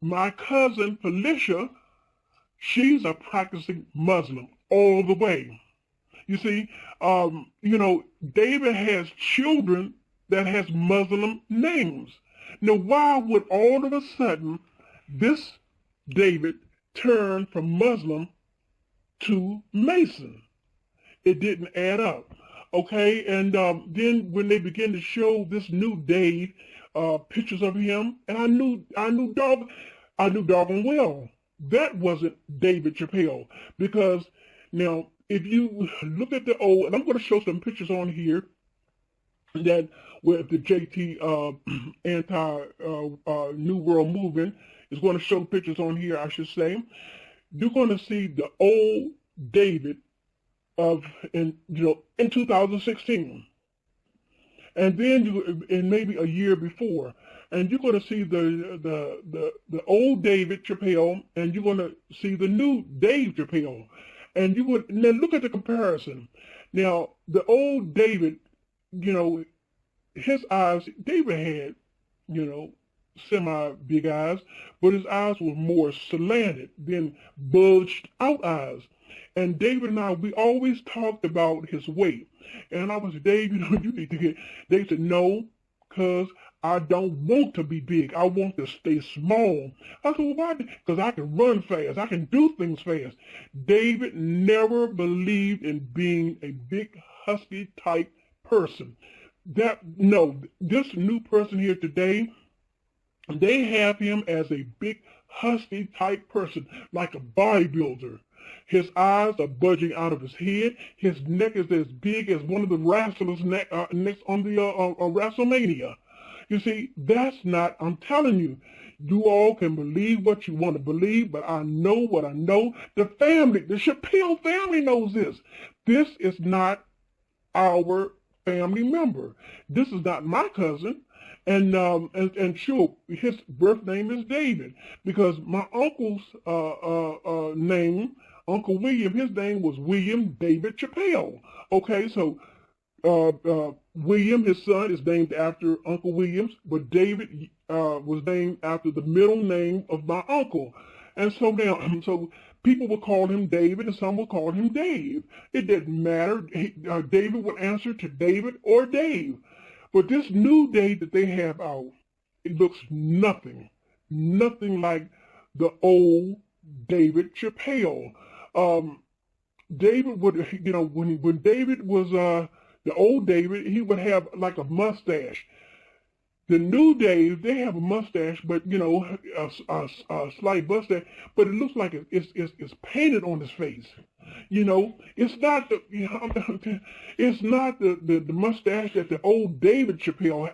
My cousin Felicia, she's a practicing Muslim all the way. You see, David has children that has Muslim names. Now, why would all of a sudden this David turn from Muslim to Mason? It didn't add up. Okay, and then when they began to show this new Dave pictures of him, and I knew doggone well that wasn't David Chappelle, because now if you look at the old, and I'm going to show some pictures on here that with the JT anti New World movement is going to show pictures on here, I should say. You're going to see the old David in 2016, and then and maybe a year before, and you're going to see the old David Chappelle, and you're going to see the new Dave Chappelle, and then look at the comparison. Now, the old David, his eyes, David had, semi big eyes, but his eyes were more slanted than bulged out eyes. And David and I, we always talked about his weight. And I was, Dave, you need to get, they said, no, because I don't want to be big. I want to stay small. I said, well, why? Because I can run fast. I can do things fast. David never believed in being a big, husky type person. This new person here today, they have him as a big, husky type person, like a bodybuilder. His eyes are budging out of his head. His neck is as big as one of the wrestlers' necks on the WrestleMania. You see, that's not, I'm telling you, you all can believe what you want to believe, but I know what I know. The Chappelle family knows this. This is not our family member. This is not my cousin. And sure, his birth name is David, because my uncle's name, Uncle William, his name was William David Chappelle. Okay, so William, his son, is named after Uncle Williams, but David was named after the middle name of my uncle. And so now, so people would call him David, and some would call him Dave. It didn't matter. David would answer to David or Dave. But this new Dave that they have out, it looks nothing like the old David Chappelle. David would, when David was the old David, he would have like a mustache. The new Dave, they have a mustache, but a slight mustache, but it looks like it's painted on his face. It's not the mustache that the old David Chappelle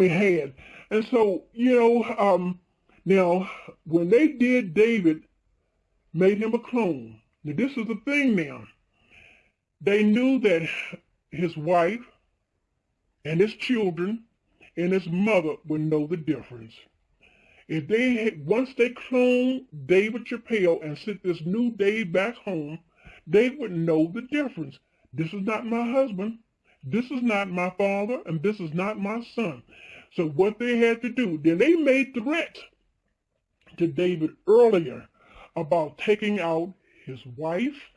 had. And so now when they did David, made him a clone. Now this is the thing now. They knew that his wife and his children and his mother would know the difference. If once they cloned David Chappelle and sent this new Dave back home, they would know the difference. This is not my husband. This is not my father, and this is not my son. So what they had to do, then they made threats to David earlier about taking out his wife,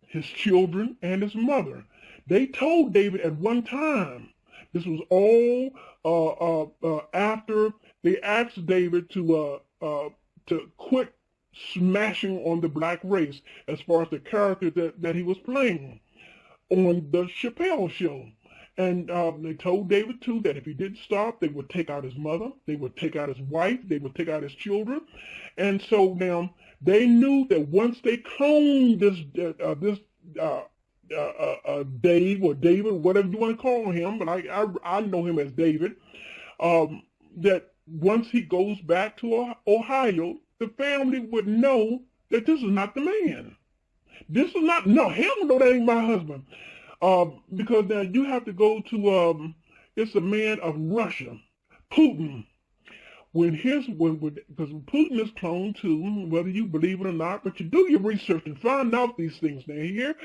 his children, and his mother. They told David at one time, this was all after they asked David to quit smashing on the black race as far as the character that he was playing on the Chappelle show. And they told David, too, that if he didn't stop, they would take out his mother, they would take out his wife, they would take out his children. And so now they knew that once they cloned Dave or David, whatever you want to call him, but I know him as David, that once he goes back to Ohio, the family would know that this is not the man. This is not, no, hell no, that ain't my husband. Because now you have to go to, it's a man of Russia, Putin. Because Putin is cloned too, whether you believe it or not, but you do your research and find out these things now here.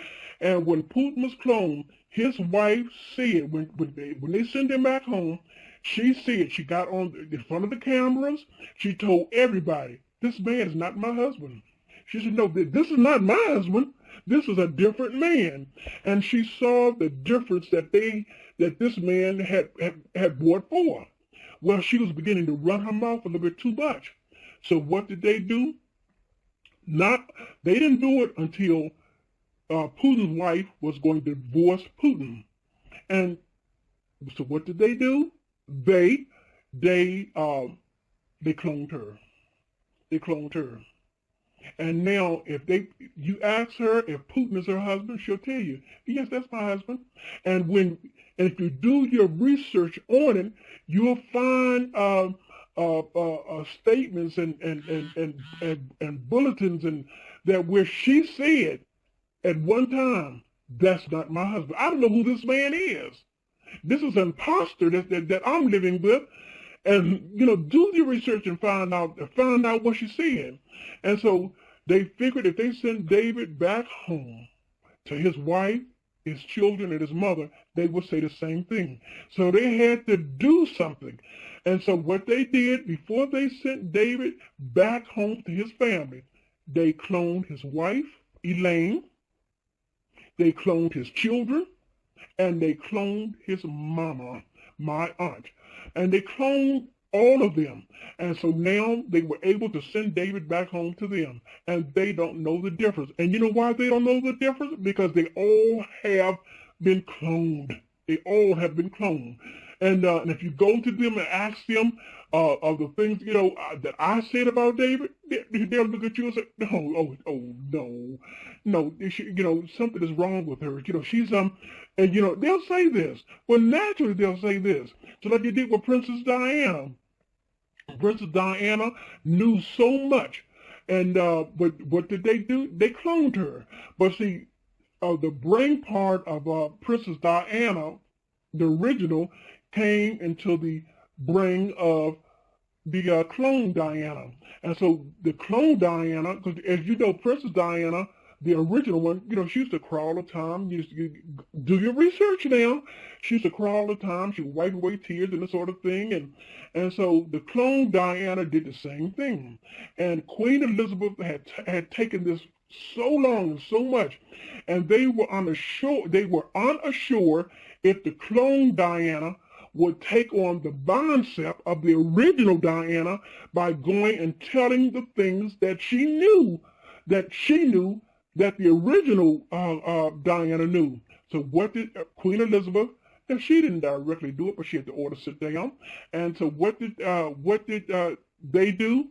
And when Putin was cloned, his wife said, when they sent him back home, she said, she got on in front of the cameras, she told everybody, this man is not my husband. She said, no, this is not my husband. This is a different man. And she saw the difference that this man had brought forth. Well, she was beginning to run her mouth a little bit too much. So what did they do? They didn't do it until Putin's wife was going to divorce Putin. And so what did they do? They cloned her. They cloned her. And now, if you ask her if Putin is her husband, she'll tell you, yes, that's my husband. And if you do your research on it, you'll find statements and bulletins and that where she said at one time, that's not my husband. I don't know who this man is. This is an imposter that I'm living with. And, do your research and find out what she said. And so they figured if they sent David back home to his wife, his children, and his mother, they would say the same thing. So they had to do something. And so what they did, before they sent David back home to his family, they cloned his wife, Elaine, they cloned his children, and they cloned his mama, my aunt. And they cloned all of them. And so now they were able to send David back home to them. And they don't know the difference. And you know why they don't know the difference? Because they all have been cloned. They all have been cloned. And if you go to them and ask them of the things, that I said about David, they'll look at you and say, no, something is wrong with her. She's, and they'll say this. Well, naturally they'll say this. So like they did with Princess Diana. Princess Diana knew so much. And, but what did they do? They cloned her. But see, the brain part of Princess Diana, the original, came into the brain of the clone Diana. And so the clone Diana, because as you know, Princess Diana, the original one, she used to cry all the time. You used to do your research now. She used to cry all the time. She would wipe away tears and this sort of thing. And so the clone Diana did the same thing. And Queen Elizabeth had taken this so long and so much, and they were unsure if the clone Diana would take on the concept of the original Diana by going and telling the things that she knew that the original Diana knew. So what did Queen Elizabeth? Now she didn't directly do it, but she had to order sit down. And so what did they do?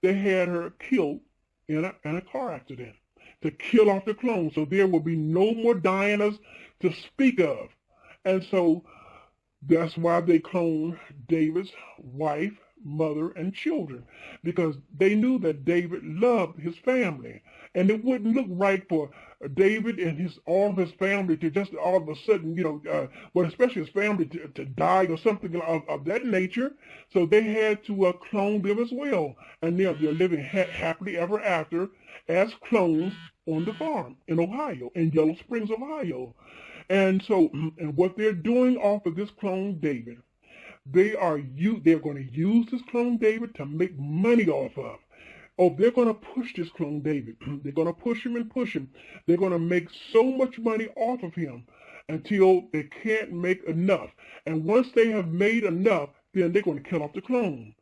They had her killed in a car accident to kill off the clone. So there will be no more Dianas to speak of. And so that's why they cloned David's wife, mother, and children, because they knew that David loved his family. And it wouldn't look right for David and all of his family to just all of a sudden, but especially his family to die or something of that nature. So they had to clone them as well. And they're living happily ever after as clones on the farm in Ohio, in Yellow Springs, Ohio. And so, and what they're doing off of this clone David, they're going to use this clone David to make money off of. Oh, they're going to push this clone David. They're going to push him and push him. They're going to make so much money off of him until they can't make enough. And once they have made enough, then they're going to kill off the clone.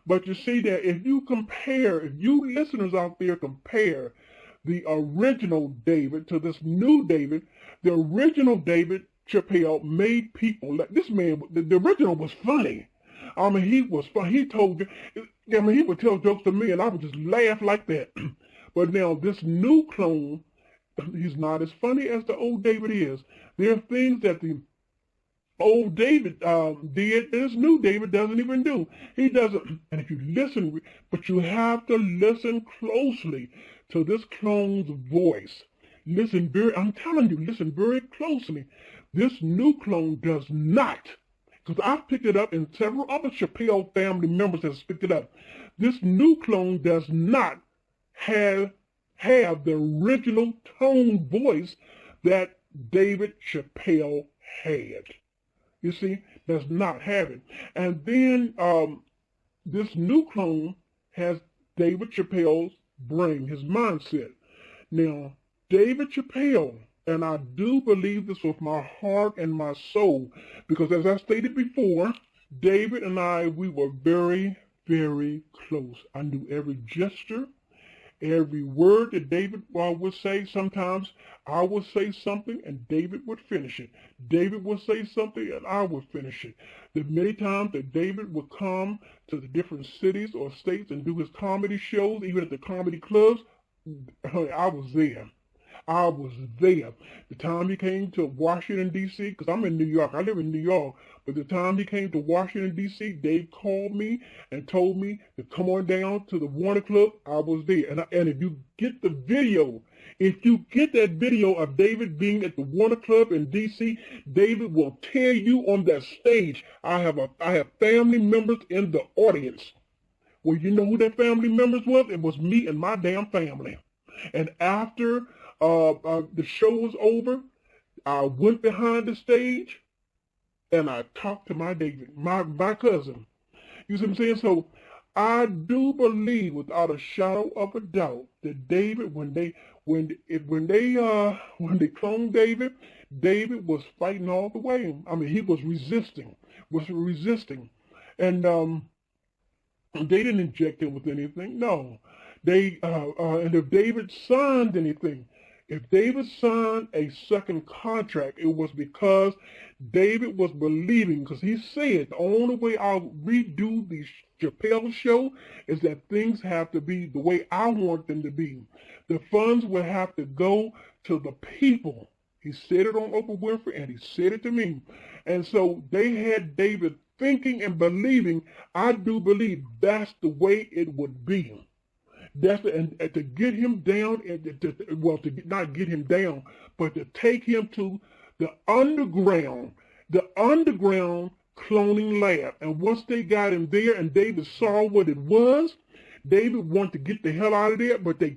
But you see that if you listeners out there compare the original David to this new David, the original David Chappelle made people, this man, the original was funny. I mean, he was fun. He would tell jokes to me and I would just laugh like that. But now this new clone, he's not as funny as the old David is. There are things that the old David did, this new David doesn't even do. He doesn't, and if you listen, but you have to listen closely to this clone's voice. I'm telling you, listen very closely. This new clone does not, because I've picked it up and several other Chappelle family members have picked it up. This new clone does not have the original tone voice that David Chappelle had. You see, does not have it. And then this new clone has David Chappelle's brain, his mindset. Now, David Chappelle, and I do believe this with my heart and my soul, because as I stated before, David and I, we were very, very close. I knew every gesture, every word that David would say. Sometimes I would say something and David would finish it. David would say something and I would finish it. The many times that David would come to the different cities or states and do his comedy shows, even at the comedy clubs, I was there. I was there. The time he came to Washington, D.C., because I'm in New York. I live in New York. But the time he came to Washington, D.C., Dave called me and told me to come on down to the Warner Club. I was there. And if you get the video, if you get that video of David being at the Warner Club in D.C., David will tell you on that stage, I have family members in the audience. Well, you know who that family members was? It was me and my damn family. And after the show was over, I went behind the stage and I talked to my David, my cousin. You see what I'm saying? So I do believe without a shadow of a doubt that David, when they cloned David, David was fighting all the way. I mean, he was resisting. And they didn't inject him with anything. No. And if David signed anything, if David signed a second contract, it was because David was believing, because he said, the only way I'll redo the Chappelle show is that things have to be the way I want them to be. The funds will have to go to the people. He said it on Oprah Winfrey, and he said it to me. And so they had David thinking and believing, I do believe that's the way it would be. And to get him down, to not get him down, but to take him to the underground cloning lab. And once they got him there and David saw what it was, David wanted to get the hell out of there, but they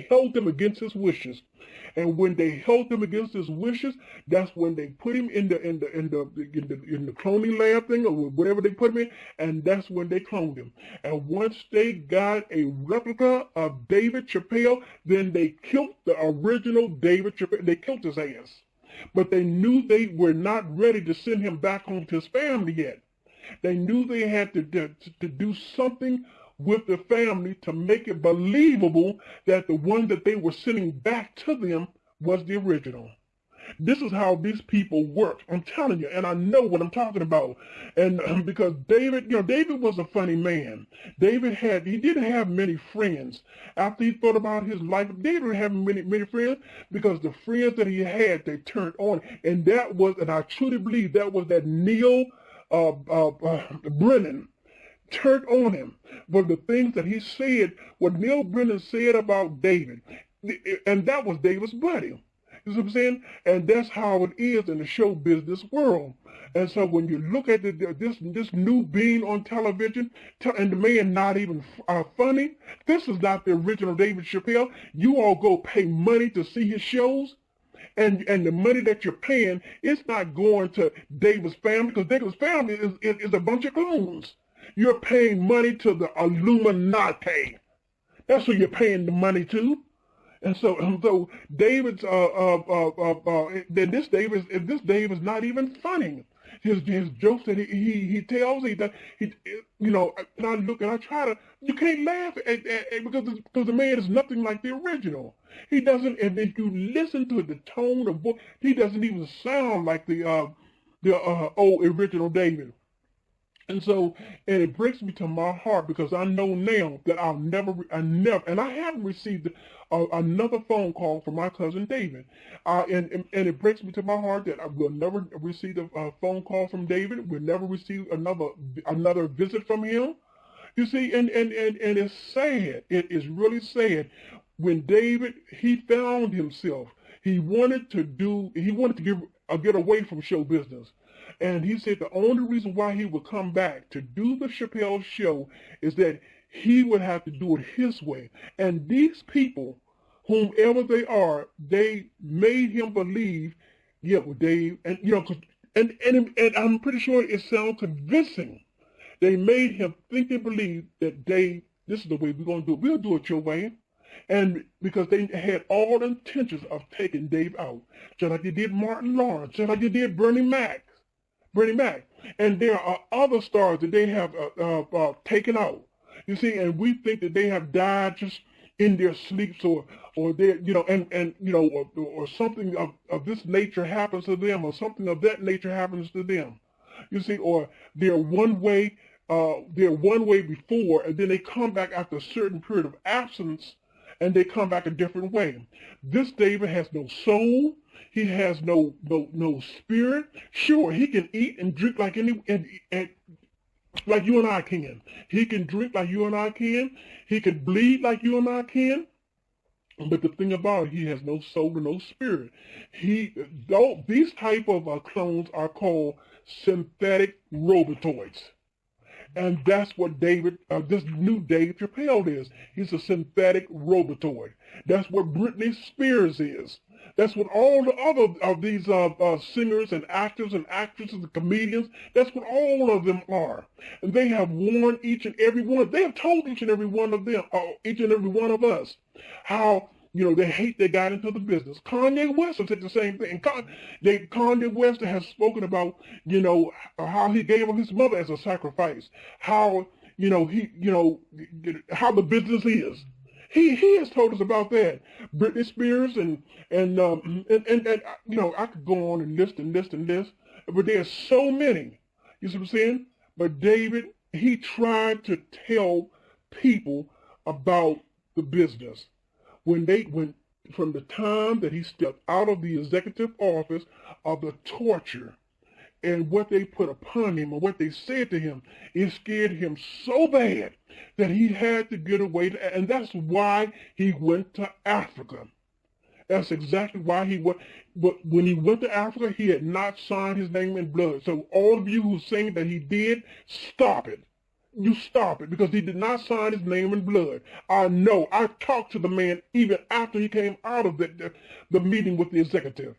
held him against his wishes. And when they held him against his wishes, that's when they put him in the cloning lab thing or whatever they put him in, and that's when they cloned him. And once they got a replica of David Chappelle, then they killed the original David Chappelle. They killed his ass. But they knew they were not ready to send him back home to his family yet. They knew they had to do something with the family to make it believable that the one that they were sending back to them was the original. This is how these people work. I'm telling you, and I know what I'm talking about. And because David was a funny man. He didn't have many friends. After he thought about his life, David didn't have many friends because the friends that he had, they turned on. And I truly believe that was that Neil Brennan turned on him. But the things that he said, what Neil Brennan said about David, and that was David's buddy. You see what I'm saying? And that's how it is in the show business world. And so when you look at this new being on television, and the man not even funny, this is not the original David Chappelle. You all go pay money to see his shows. And the money that you're paying, it's not going to David's family, because David's family is a bunch of clones. You're paying money to the Illuminati. That's who you're paying the money to. And so David's this David is not even funny. his jokes that he tells, you know, and I look and I try to, you can't laugh because the man is nothing like the original. He doesn't, and if you listen to the tone of voice, he doesn't even sound like the old original David. And so, and it breaks me to my heart because I know now that and I haven't received another phone call from my cousin David. And it breaks me to my heart that I will never receive a phone call from David. We'll never receive another visit from him. You see, and it's sad. It is really sad. When David, he found himself, he wanted to get away from show business. And he said the only reason why he would come back to do the Chappelle show is that he would have to do it his way. And these people, whomever they are, they made him believe, yeah, well, Dave, and you know, and I'm pretty sure it sounds convincing. They made him think and believe that Dave, this is the way we're going to do it. We'll do it your way. And because they had all intentions of taking Dave out, just like they did Martin Lawrence, just like they did Bernie Mac. And there are other stars that they have taken out. You see, and we think that they have died just in their sleeps, or they, you know, and you know, or something of this nature happens to them, or something of that nature happens to them. You see, or they're one way before, and then they come back after a certain period of absence, and they come back a different way. This David has no soul. He has no spirit. Sure, he can eat and drink like like you and I can. He can drink like you and I can. He can bleed like you and I can. But the thing about it, he has no soul and no spirit. These type of clones are called synthetic robotoids. And that's what this new Dave Chappelle is. He's a synthetic robotoid. That's what Britney Spears is. That's what all the other of these singers and actors and actresses and comedians, that's what all of them are. And they have warned each and every one. They have told each and every one of them, each and every one of us, how, you know, they hate they got into the business. Kanye West has said the same thing. Kanye West has spoken about, you know, how he gave up his mother as a sacrifice. How, you know, how the business is. He has told us about that. Britney Spears and you know, I could go on and list, but there's so many. You see what I'm saying? But David, he tried to tell people about the business. When from the time that he stepped out of the executive office, of the torture and what they put upon him and what they said to him, it scared him so bad that he had to get away. And that's why he went to Africa. That's exactly why he went. But when he went to Africa, he had not signed his name in blood. So all of you who saying that he did, stop it. You stop it, because he did not sign his name in blood. I know. I talked to the man even after he came out of the meeting with the executive.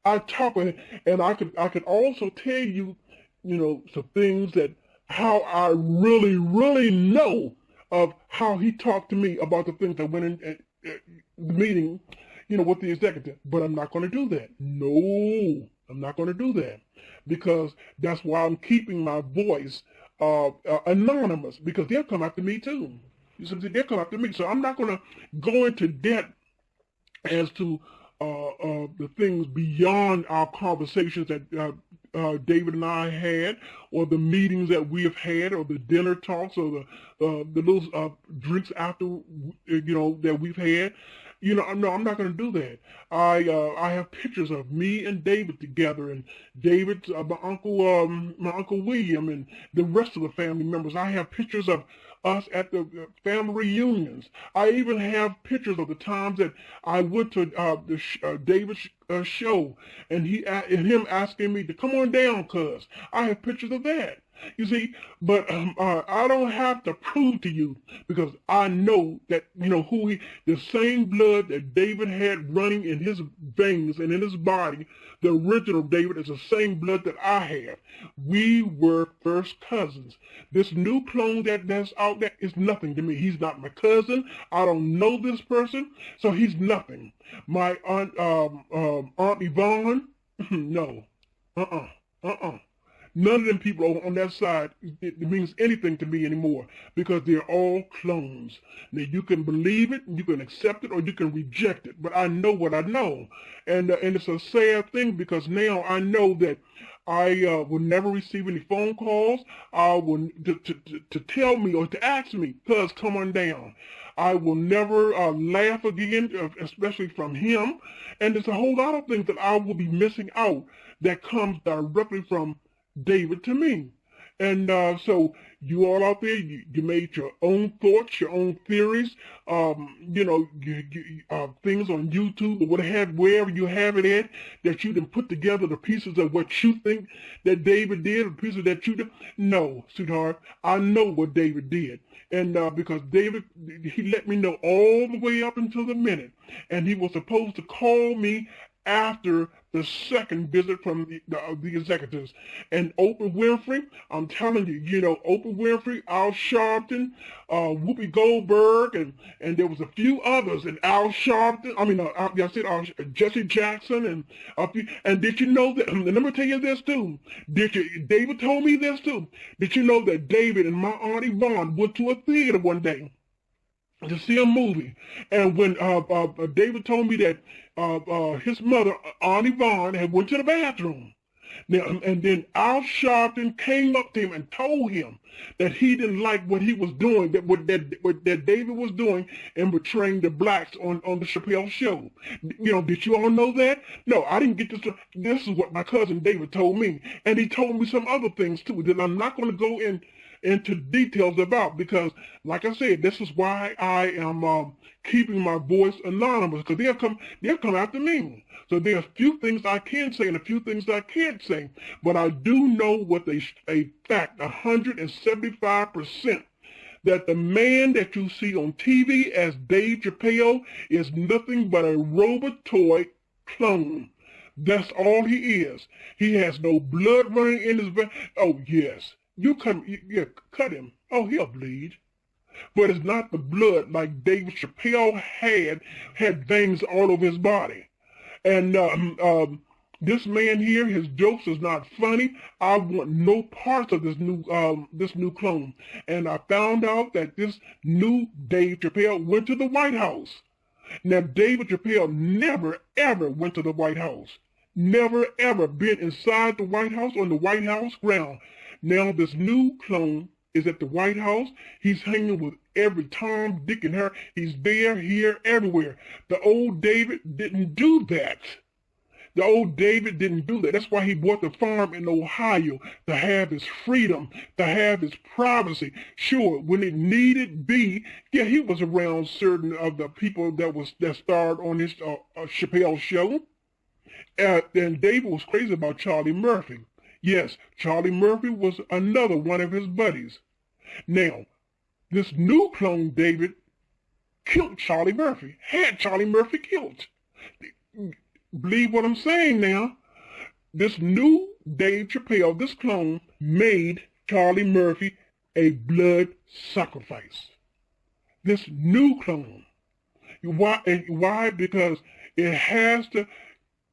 I talked with him, and I could also tell you, you know, some things that how I really, really know of how he talked to me about the things that went in the meeting, you know, with the executive. But I'm not going to do that. No, I'm not going to do that, because that's why I'm keeping my voice anonymous, because they'll come after me too. You see, they'll come after me. So I'm not going to go into debt as to the things beyond our conversations that David and I had, or the meetings that we have had, or the dinner talks, or the little drinks after, you know, that we've had. You know, no, I'm not going to do that. I have pictures of me and David together, and David's my uncle William, and the rest of the family members. I have pictures of us at the family reunions. I even have pictures of the times that I went to David's show, and him asking me to come on down, cuz. I have pictures of that. You see, but I don't have to prove to you, because I know that, you know, the same blood that David had running in his veins and in his body, the original David, is the same blood that I have. We were first cousins. This new clone that's out there is nothing to me. He's not my cousin. I don't know this person, so he's nothing. My Aunt Yvonne, no, None of them people on that side, it means anything to me anymore because they're all clones. Now, you can believe it, you can accept it, or you can reject it, but I know what I know. And it's a sad thing because now I know that I will never receive any phone calls to tell me or to ask me, cuz, come on down. I will never laugh again, especially from him. And there's a whole lot of things that I will be missing out that comes directly from David to me. And so you all out there, you made your own thoughts, your own theories, things on YouTube or wherever you have it at, that you can put together the pieces of what you think that David did, or pieces that you did. No, sweetheart, I know what David did. And because David, he let me know all the way up until the minute. And he was supposed to call me after the second visit from the executives. And Oprah Winfrey, I'm telling you, Oprah Winfrey, Al Sharpton, Whoopi Goldberg, and there was a few others, and Al Sharpton, Jesse Jackson, and did you know that, and let me tell you this too, David told me this too, did you know that David and my Aunt Yvonne went to a theater one day to see a movie? And when David told me that his mother, Aunt Yvonne, had went to the bathroom. Now, and then Al Sharpton came up to him and told him that he didn't like what he was doing, that David was doing in portraying the blacks on the Chappelle show. Did you all know that? No, I didn't get this. This is what my cousin David told me. And he told me some other things too that I'm not going to go into details about, because, like I said, this is why I am keeping my voice anonymous, because they'll come after me. So there's a few things I can say and a few things I can't say, but I do know with a fact, 175%, that the man that you see on TV as Dave Chappelle is nothing but a Robotoid clone. That's all he is. He has no blood running in his veins. Oh, yes. Cut him. Oh, he'll bleed. But it's not the blood like David Chappelle had veins all over his body. And this man here, his jokes is not funny. I want no parts of this new clone. And I found out that this new Dave Chappelle went to the White House. Now, David Chappelle never, ever went to the White House. Never, ever been inside the White House on the White House ground. Now, this new clone is at the White House. He's hanging with every Tom, Dick, and Harry. He's there, here, everywhere. The old David didn't do that. The old David didn't do that. That's why he bought the farm in Ohio, to have his freedom, to have his privacy. Sure, when it needed be, yeah, he was around certain of the people that starred on his Chappelle show. And David was crazy about Charlie Murphy. Yes, Charlie Murphy was another one of his buddies. Now, this new clone David killed Charlie Murphy, had Charlie Murphy killed. Believe what I'm saying now. This new Dave Chappelle, this clone, made Charlie Murphy a blood sacrifice. This new clone. Why? Because it has to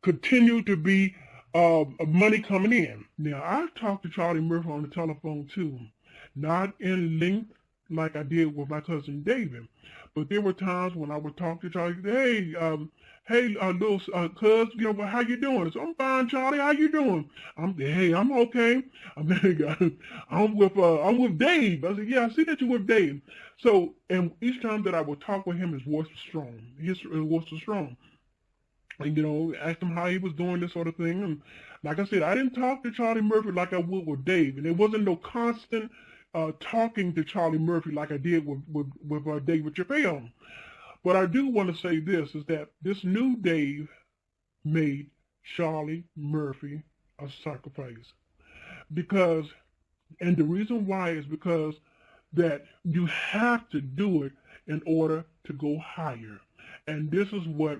continue to be money coming in. Now, I talked to Charlie Murphy on the telephone too. Not in length like I did with my cousin David. But there were times when I would talk to Charlie, little cuz, how you doing? So, I'm fine, Charlie, how you doing? I'm okay. I'm with Dave. I said, yeah, I see that you're with Dave. So, and each time that I would talk with him, his voice was strong. His voice was strong. And, asked him how he was doing, this sort of thing. And like I said, I didn't talk to Charlie Murphy like I would with Dave. And there wasn't no constant talking to Charlie Murphy like I did with David Chappelle. But I do want to say this, is that this new Dave made Charlie Murphy a sacrifice. And the reason why is because that you have to do it in order to go higher. And this is what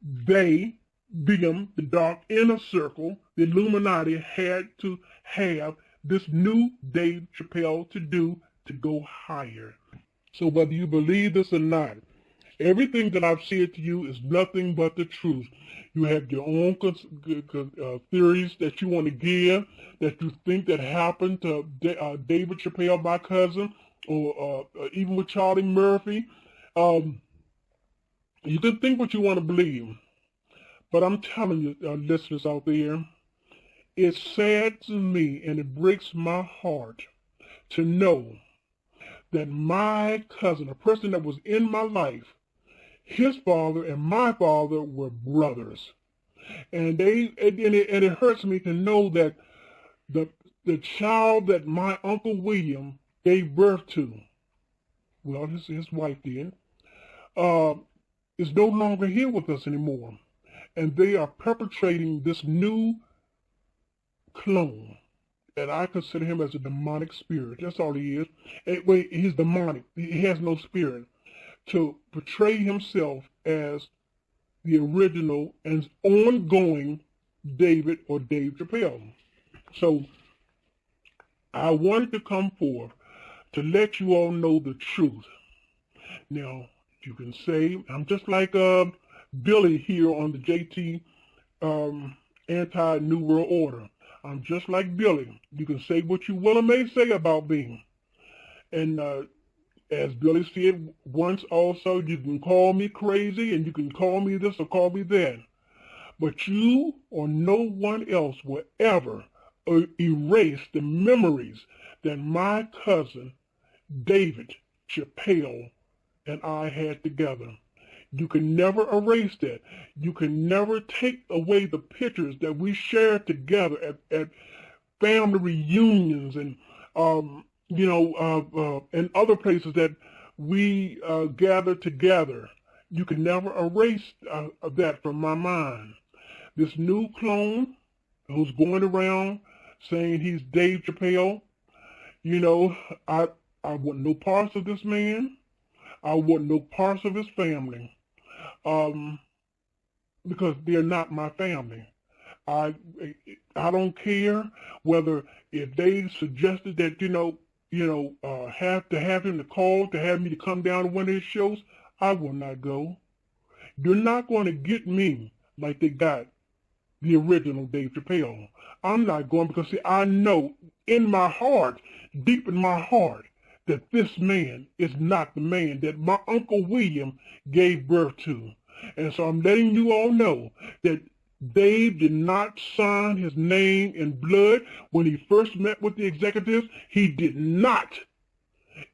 they, them, the dark inner circle, the Illuminati, had to have this new Dave Chappelle to do to go higher. So whether you believe this or not, Everything that I've said to you is nothing but the truth. You have your own theories that you want to give, that you think that happened to David Chappelle, my cousin, or even with Charlie Murphy. You can think what you want to believe, but I'm telling you, listeners out there, it's sad to me and it breaks my heart to know that my cousin, a person that was in my life, his father and my father were brothers. And it hurts me to know that the child that my Uncle William gave birth to, well, his wife did, is no longer here with us anymore. And they are perpetrating this new clone. And I consider him as a demonic spirit. That's all he is. Anyway, he's demonic. He has no spirit. To portray himself as the original and ongoing David or Dave Chappelle. So I wanted to come forth to let you all know the truth. Now, you can say, I'm just like Billy here on the JT Anti-New World Order. I'm just like Billy. You can say what you will and may say about me. And as Billy said once also, you can call me crazy and you can call me this or call me that. But you or no one else will ever erase the memories that my cousin David Chappelle and I had together. You can never erase that. You can never take away the pictures that we shared together at family reunions and and other places that we gathered together. You can never erase that from my mind. This new clone who's going around saying he's Dave Chappelle, I want no parts of this man. I want no parts of his family. Because they're not my family. I don't care whether if they suggested that, have to have him to call, to have me to come down to one of his shows, I will not go. You're not going to get me like they got the original Dave Chappelle. I'm not going because, see, I know in my heart, deep in my heart, that this man is not the man that my Uncle William gave birth to. And so I'm letting you all know that Dave did not sign his name in blood when he first met with the executives. He did not.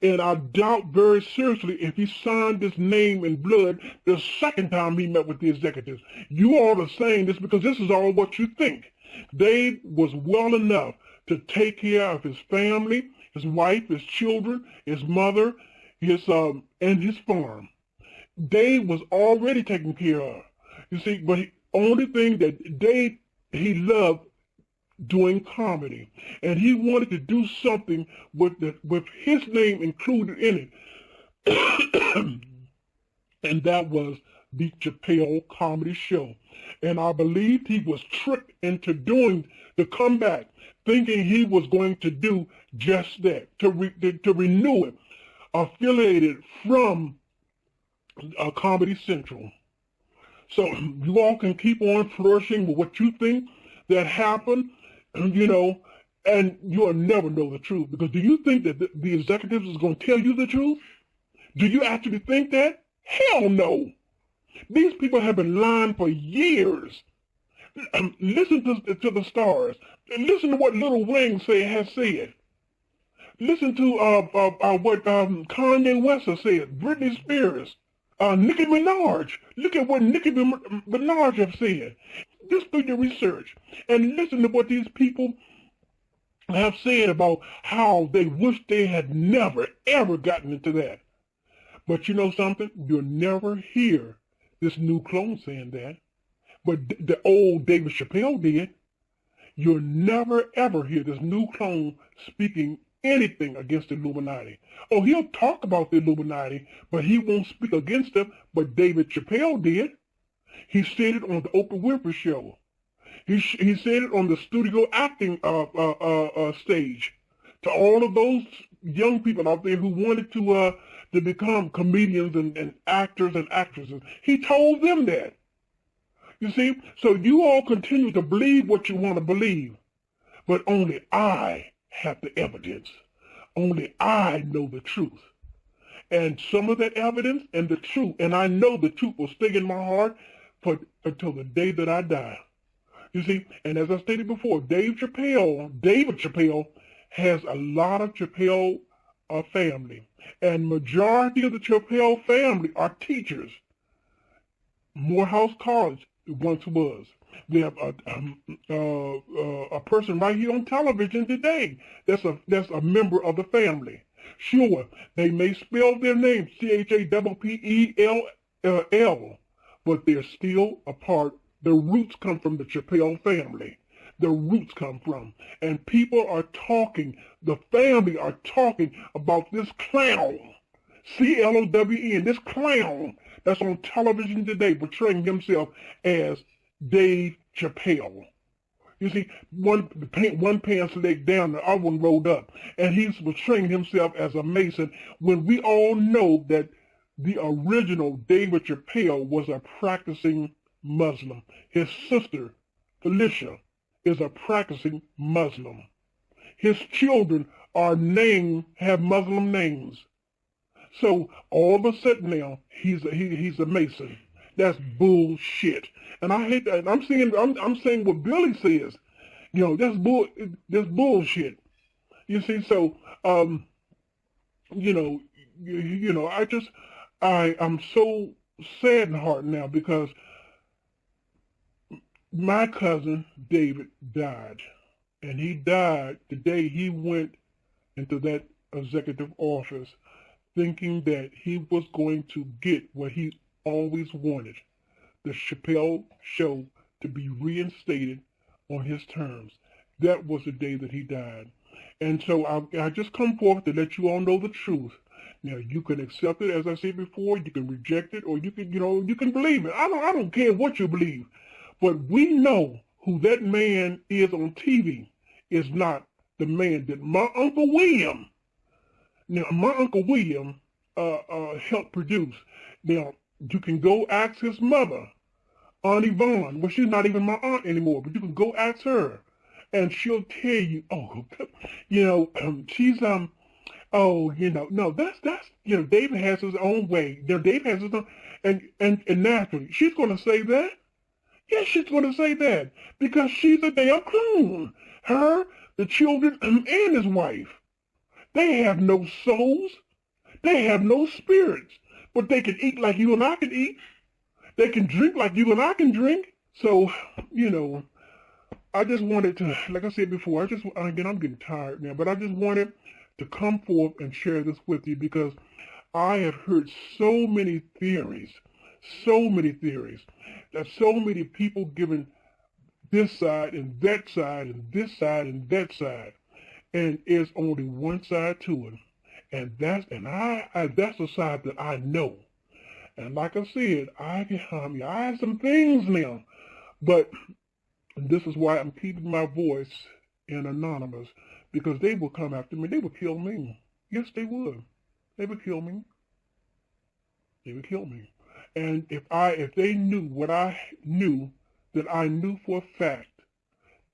And I doubt very seriously if he signed his name in blood the second time he met with the executives. You all are saying this because this is all what you think. Dave was well enough to take care of his family, his wife, his children, his mother, and his farm. Dave was already taken care of. You see, but the only thing that Dave, he loved doing comedy. And he wanted to do something with his name included in it. And that was the Chappelle Comedy Show. And I believed he was tricked into doing the comeback, thinking he was going to do just that, to renew it, affiliated from Comedy Central. So you all can keep on flourishing with what you think that happened, and you'll never know the truth. Because do you think that the executives is going to tell you the truth? Do you actually think that? Hell no. These people have been lying for years. Listen to the stars. Listen to what Lil Wayne has said. Listen to what Kanye West has said, Britney Spears, Nicki Minaj. Look at what Nicki Minaj have said. Just do your research and listen to what these people have said about how they wish they had never, ever gotten into that. But you know something? You'll never hear this new clone saying that. But the old David Chappelle did. You'll never, ever hear this new clone speaking anything against the Illuminati. Oh, he'll talk about the Illuminati, but he won't speak against them. But David Chappelle did. He said it on the Oprah Winfrey Show. He said it on the studio acting stage to all of those young people out there who wanted to to become comedians and actors and actresses. He told them that. You see? So you all continue to believe what you want to believe, but only I have the evidence. Only I know the truth. And some of that evidence and the truth, and I know the truth will stay in my heart until the day that I die. You see, and as I stated before, David Chappelle has a lot of Chappelle family. And majority of the Chappelle family are teachers. Morehouse College once was. We have a person right here on television today that's a member of the family. Sure, they may spell their name Chappell, but they're still a part. The roots come from the Chappelle family. The roots come from. And people are talking, the family are talking about this clown, C-L-O-W-N, this clown that's on television today portraying himself as Dave Chappelle. You see, one pants leg down, the other one rolled up. And he's portraying himself as a Mason when we all know that the original David Chappelle was a practicing Muslim. His sister, Felicia, is a practicing Muslim. His children have Muslim names. So all of a sudden now, he's a Mason. That's bullshit. And I hate that. I'm saying what Billy says. You know, that's bullshit. You see, so I'm so sad in heart now because my cousin David died. And he died the day he went into that executive office thinking that he was going to get what he always wanted, the Chappelle show to be reinstated on his terms. That was the day that he died. And so I just come forth to let you all know the truth. Now, you can accept it, as I said before, you can reject it, or you can believe it. I don't care what you believe. But we know who that man is on TV is not the man that my Uncle William, helped produce. Now, you can go ask his mother, Aunt Yvonne. Well, she's not even my aunt anymore, but you can go ask her, and she'll tell you, she's, no, that's, David has his own way. David has his own, and naturally, she's going to say that. Yes, she's going to say that, because she's a damn clown. Her, the children, and his wife. They have no souls. They have no spirits. But they can eat like you and I can eat. They can drink like you and I can drink. So, I just wanted to, like I said before, I'm getting tired now, but I just wanted to come forth and share this with you because I have heard so many theories, that so many people giving this side and that side and this side and that side. And there's only one side to it. And that's the side that I know. And like I said, I have some things now. But this is why I'm keeping my voice in anonymous. Because they will come after me. They will kill me. Yes, they would. They would kill me. They would kill me. And if they knew what I knew, then I knew for a fact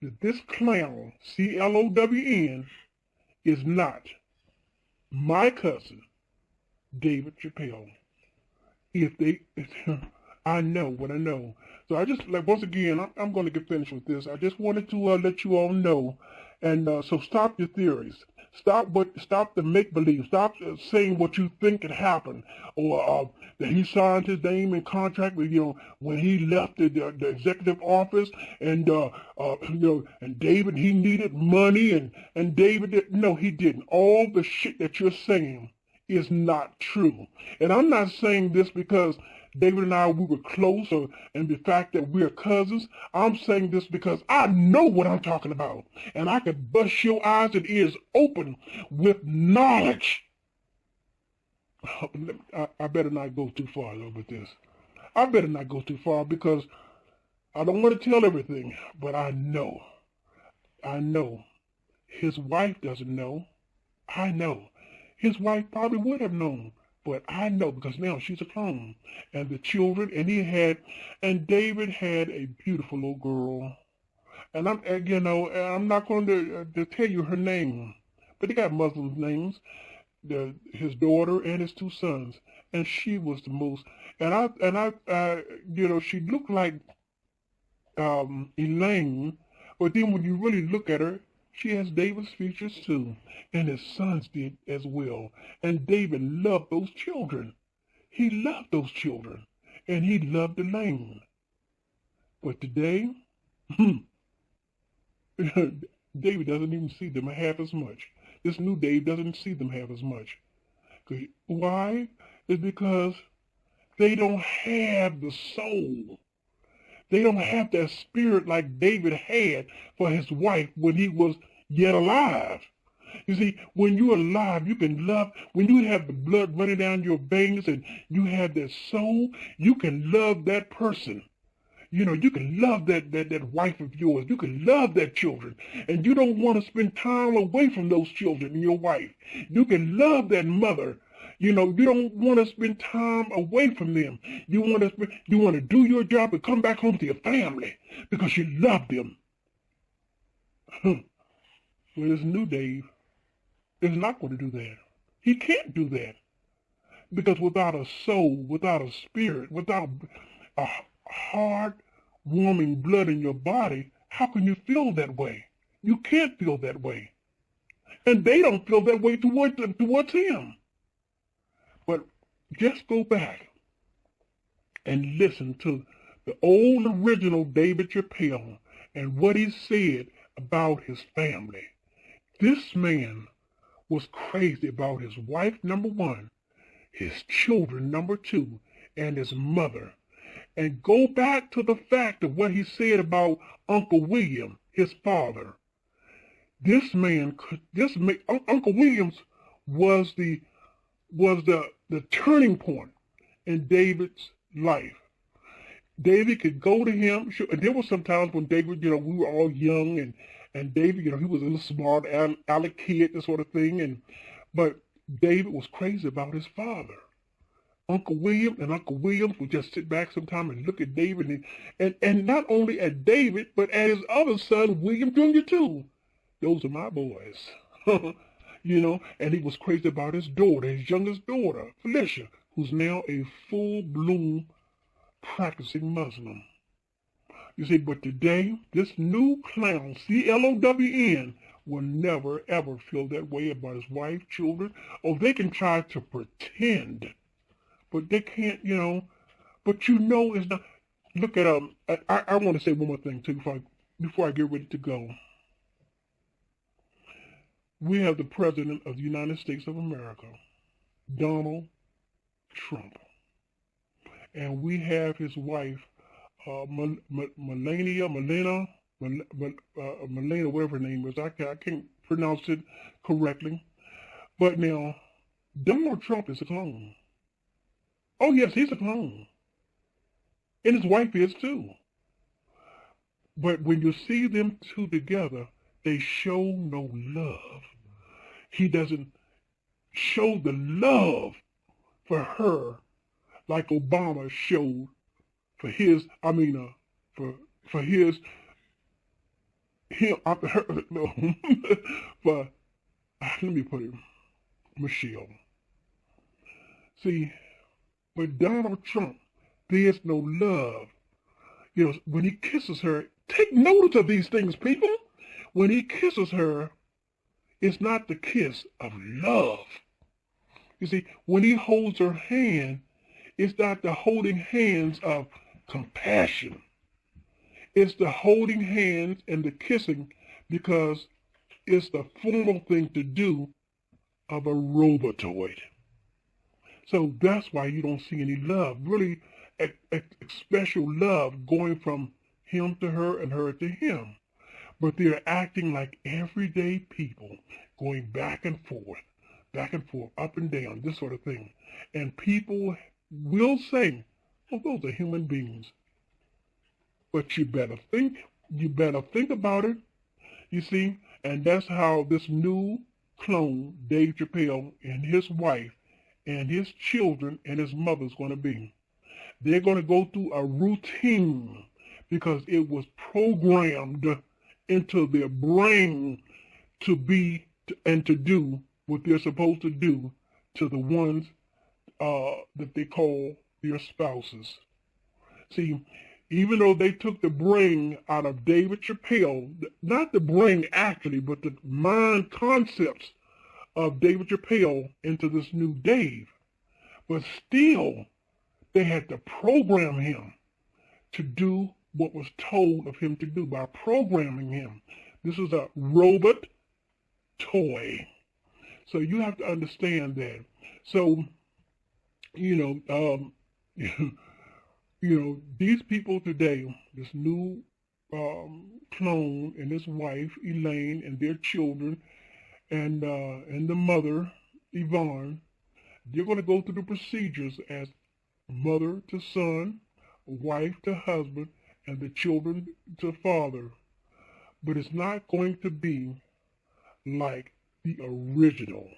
that this clown, C-L-O-W-N, is not my cousin, David Chappelle. I know what I know. So I just, once again, I'm going to get finished with this. I just wanted to let you all know. And so stop your theories. Stop the make-believe. Stop saying what you think could happen. Or that he signed his name in contract with, when he left the executive office and, and David, he needed money and David, no, he didn't. All the shit that you're saying is not true. And I'm not saying this because David and we were close, and the fact that we're cousins. I'm saying this because I know what I'm talking about. And I could bust your eyes and ears open with knowledge. I better not go too far with this. I better not go too far because I don't want to tell everything, but I know. His wife doesn't know. I know. His wife probably would have known. But I know because now she's a clone. And the children, and David had a beautiful little girl. And I'm not going to tell you her name, but they got Muslim names, his daughter and his two sons. And she was the most, she looked like, Elaine, but then when you really look at her, she has David's features too, and his sons did as well. And David loved those children. He loved those children, and he loved Elaine. But today, David doesn't even see them half as much. This new Dave doesn't see them half as much. Why? It's because they don't have the soul. They don't have that spirit like David had for his wife when he was yet alive. You see, when you're alive, you can love. When you have the blood running down your veins and you have that soul, you can love that person. You can love that wife of yours. You can love that children. And you don't want to spend time away from those children and your wife. You can love that mother. You don't want to spend time away from them. You want to do your job and come back home to your family because you love them. Well, this new Dave is not going to do that. He can't do that. Because without a soul, without a spirit, without a heart-warming blood in your body, how can you feel that way? You can't feel that way. And they don't feel that way towards him. But just go back and listen to the old original David Chappelle and what he said about his family. This man was crazy about his wife, number one, his children, number two, and his mother. And go back to the fact of what he said about Uncle William, his father. Uncle Williams was the turning point in David's life. David could go to him. And there were some times when David, we were all young, and David, he was a little smart aleck kid, this sort of thing. But David was crazy about his father. Uncle Williams would just sit back sometime and look at David, and not only at David, but at his other son, William Jr. too. Those are my boys. And he was crazy about his daughter, his youngest daughter, Felicia, who's now a full-bloom practicing Muslim. You see, but today, this new clown, C-L-O-W-N, will never, ever feel that way about his wife, children, or they can try to pretend, but they can't, but it's not. Look at, I want to say one more thing, too, before I get ready to go. We have the President of the United States of America, Donald Trump. And we have his wife, Melania, whatever her name is. I can't pronounce it correctly. But now, Donald Trump is a clone. Oh, yes, he's a clone. And his wife is too. But when you see them two together, they show no love. He doesn't show the love for her like Obama showed for his, for his, him, for, let me put it, Michelle. See, with Donald Trump, there's no love. When he kisses her, take notice of these things, people. When he kisses her, it's not the kiss of love. You see, when he holds her hand, it's not the holding hands of compassion. It's the holding hands and the kissing because it's the formal thing to do of a robotoid. So that's why you don't see any love, really a special love going from him to her and her to him. But they're acting like everyday people, going back and forth, up and down, this sort of thing. And people will say, oh, those are human beings. But you better think about it, you see. And that's how this new clone, Dave Chappelle, and his wife, and his children and his mother's going to be. They're going to go through a routine because it was programmed into their brain to be and to do what they're supposed to do to the ones that they call their spouses. See, even though they took the brain out of David Chappelle, not the brain actually, but the mind concepts of David Chappelle into this new Dave, but still they had to program him to do what was told of him to do by programming him. This is a robot toy. So you have to understand that. So, these people today, this new clone and his wife, Elaine, and their children, and the mother, Yvonne, they're going to go through the procedures as mother to son, wife to husband, and the children to father. But it's not going to be like the original.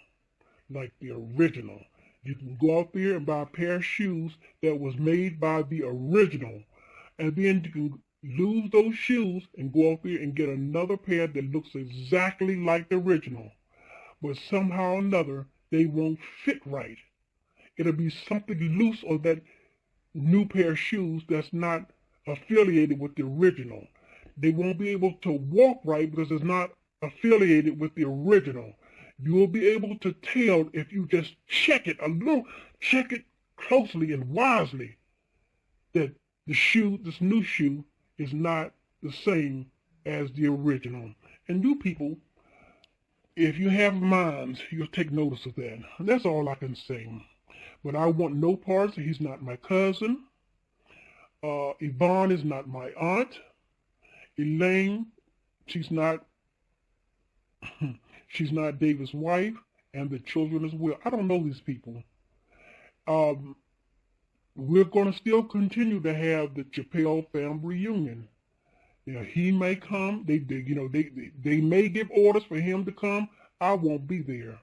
You can go out there and buy a pair of shoes that was made by the original, and then you can lose those shoes and go out there and get another pair that looks exactly like the original. But somehow or another, they won't fit right. It'll be something loose on that new pair of shoes that's not affiliated with the original. They won't be able to walk right because it's not affiliated with the original. You will be able to tell if you just check it closely and wisely, that this new shoe is not the same as the original. And you people, if you have minds, you'll take notice of that. And that's all I can say. But I want no parts. He's not my cousin. Yvonne is not my aunt. Elaine, she's not David's wife, and the children as well. I don't know these people. We're going to still continue to have the Chappelle family reunion. He may come. They may give orders for him to come. I won't be there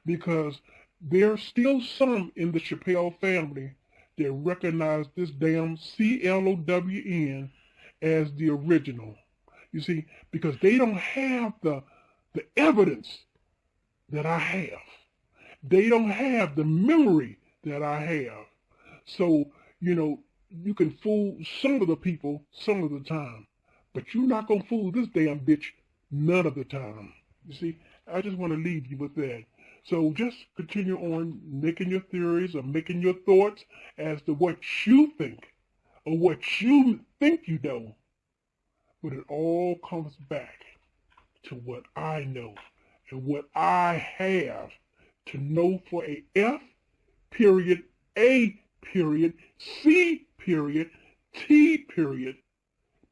because there's still some in the Chappelle family that recognize this damn CLOWN as the original. You see, because they don't have the evidence that I have. They don't have the memory that I have. So, you can fool some of the people some of the time, but you're not going to fool this damn bitch none of the time. You see, I just want to leave you with that. So just continue on making your theories or making your thoughts as to what you think or what you think you know. But it all comes back to what I know and what I have to know for a F period, A period, C period, T period,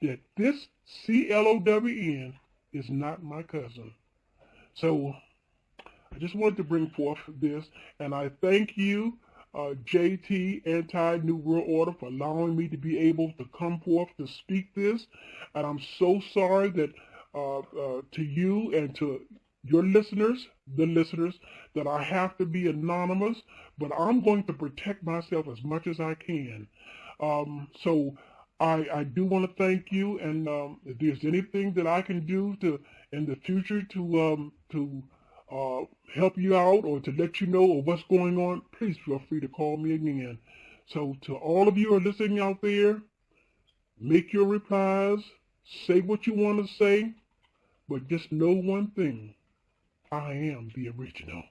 that this CLOWN is not my cousin. So I just wanted to bring forth this, and I thank you, JT, Anti-New World Order, for allowing me to be able to come forth to speak this. And I'm so sorry that to you and to your listeners, that I have to be anonymous, but I'm going to protect myself as much as I can. So I do want to thank you, and if there's anything that I can do in the future to help you out or to let you know of what's going on, please feel free to call me again. So to all of you who are listening out there, make your replies, say what you want to say, but just know one thing. I am the original.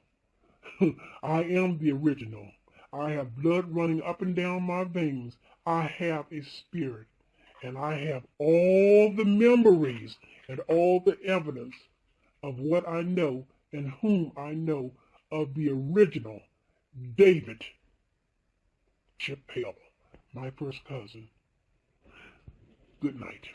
I am the original. I have blood running up and down my veins. I have a spirit, and I have all the memories and all the evidence of what I know and whom I know of the original David Chappelle, my first cousin. Good night.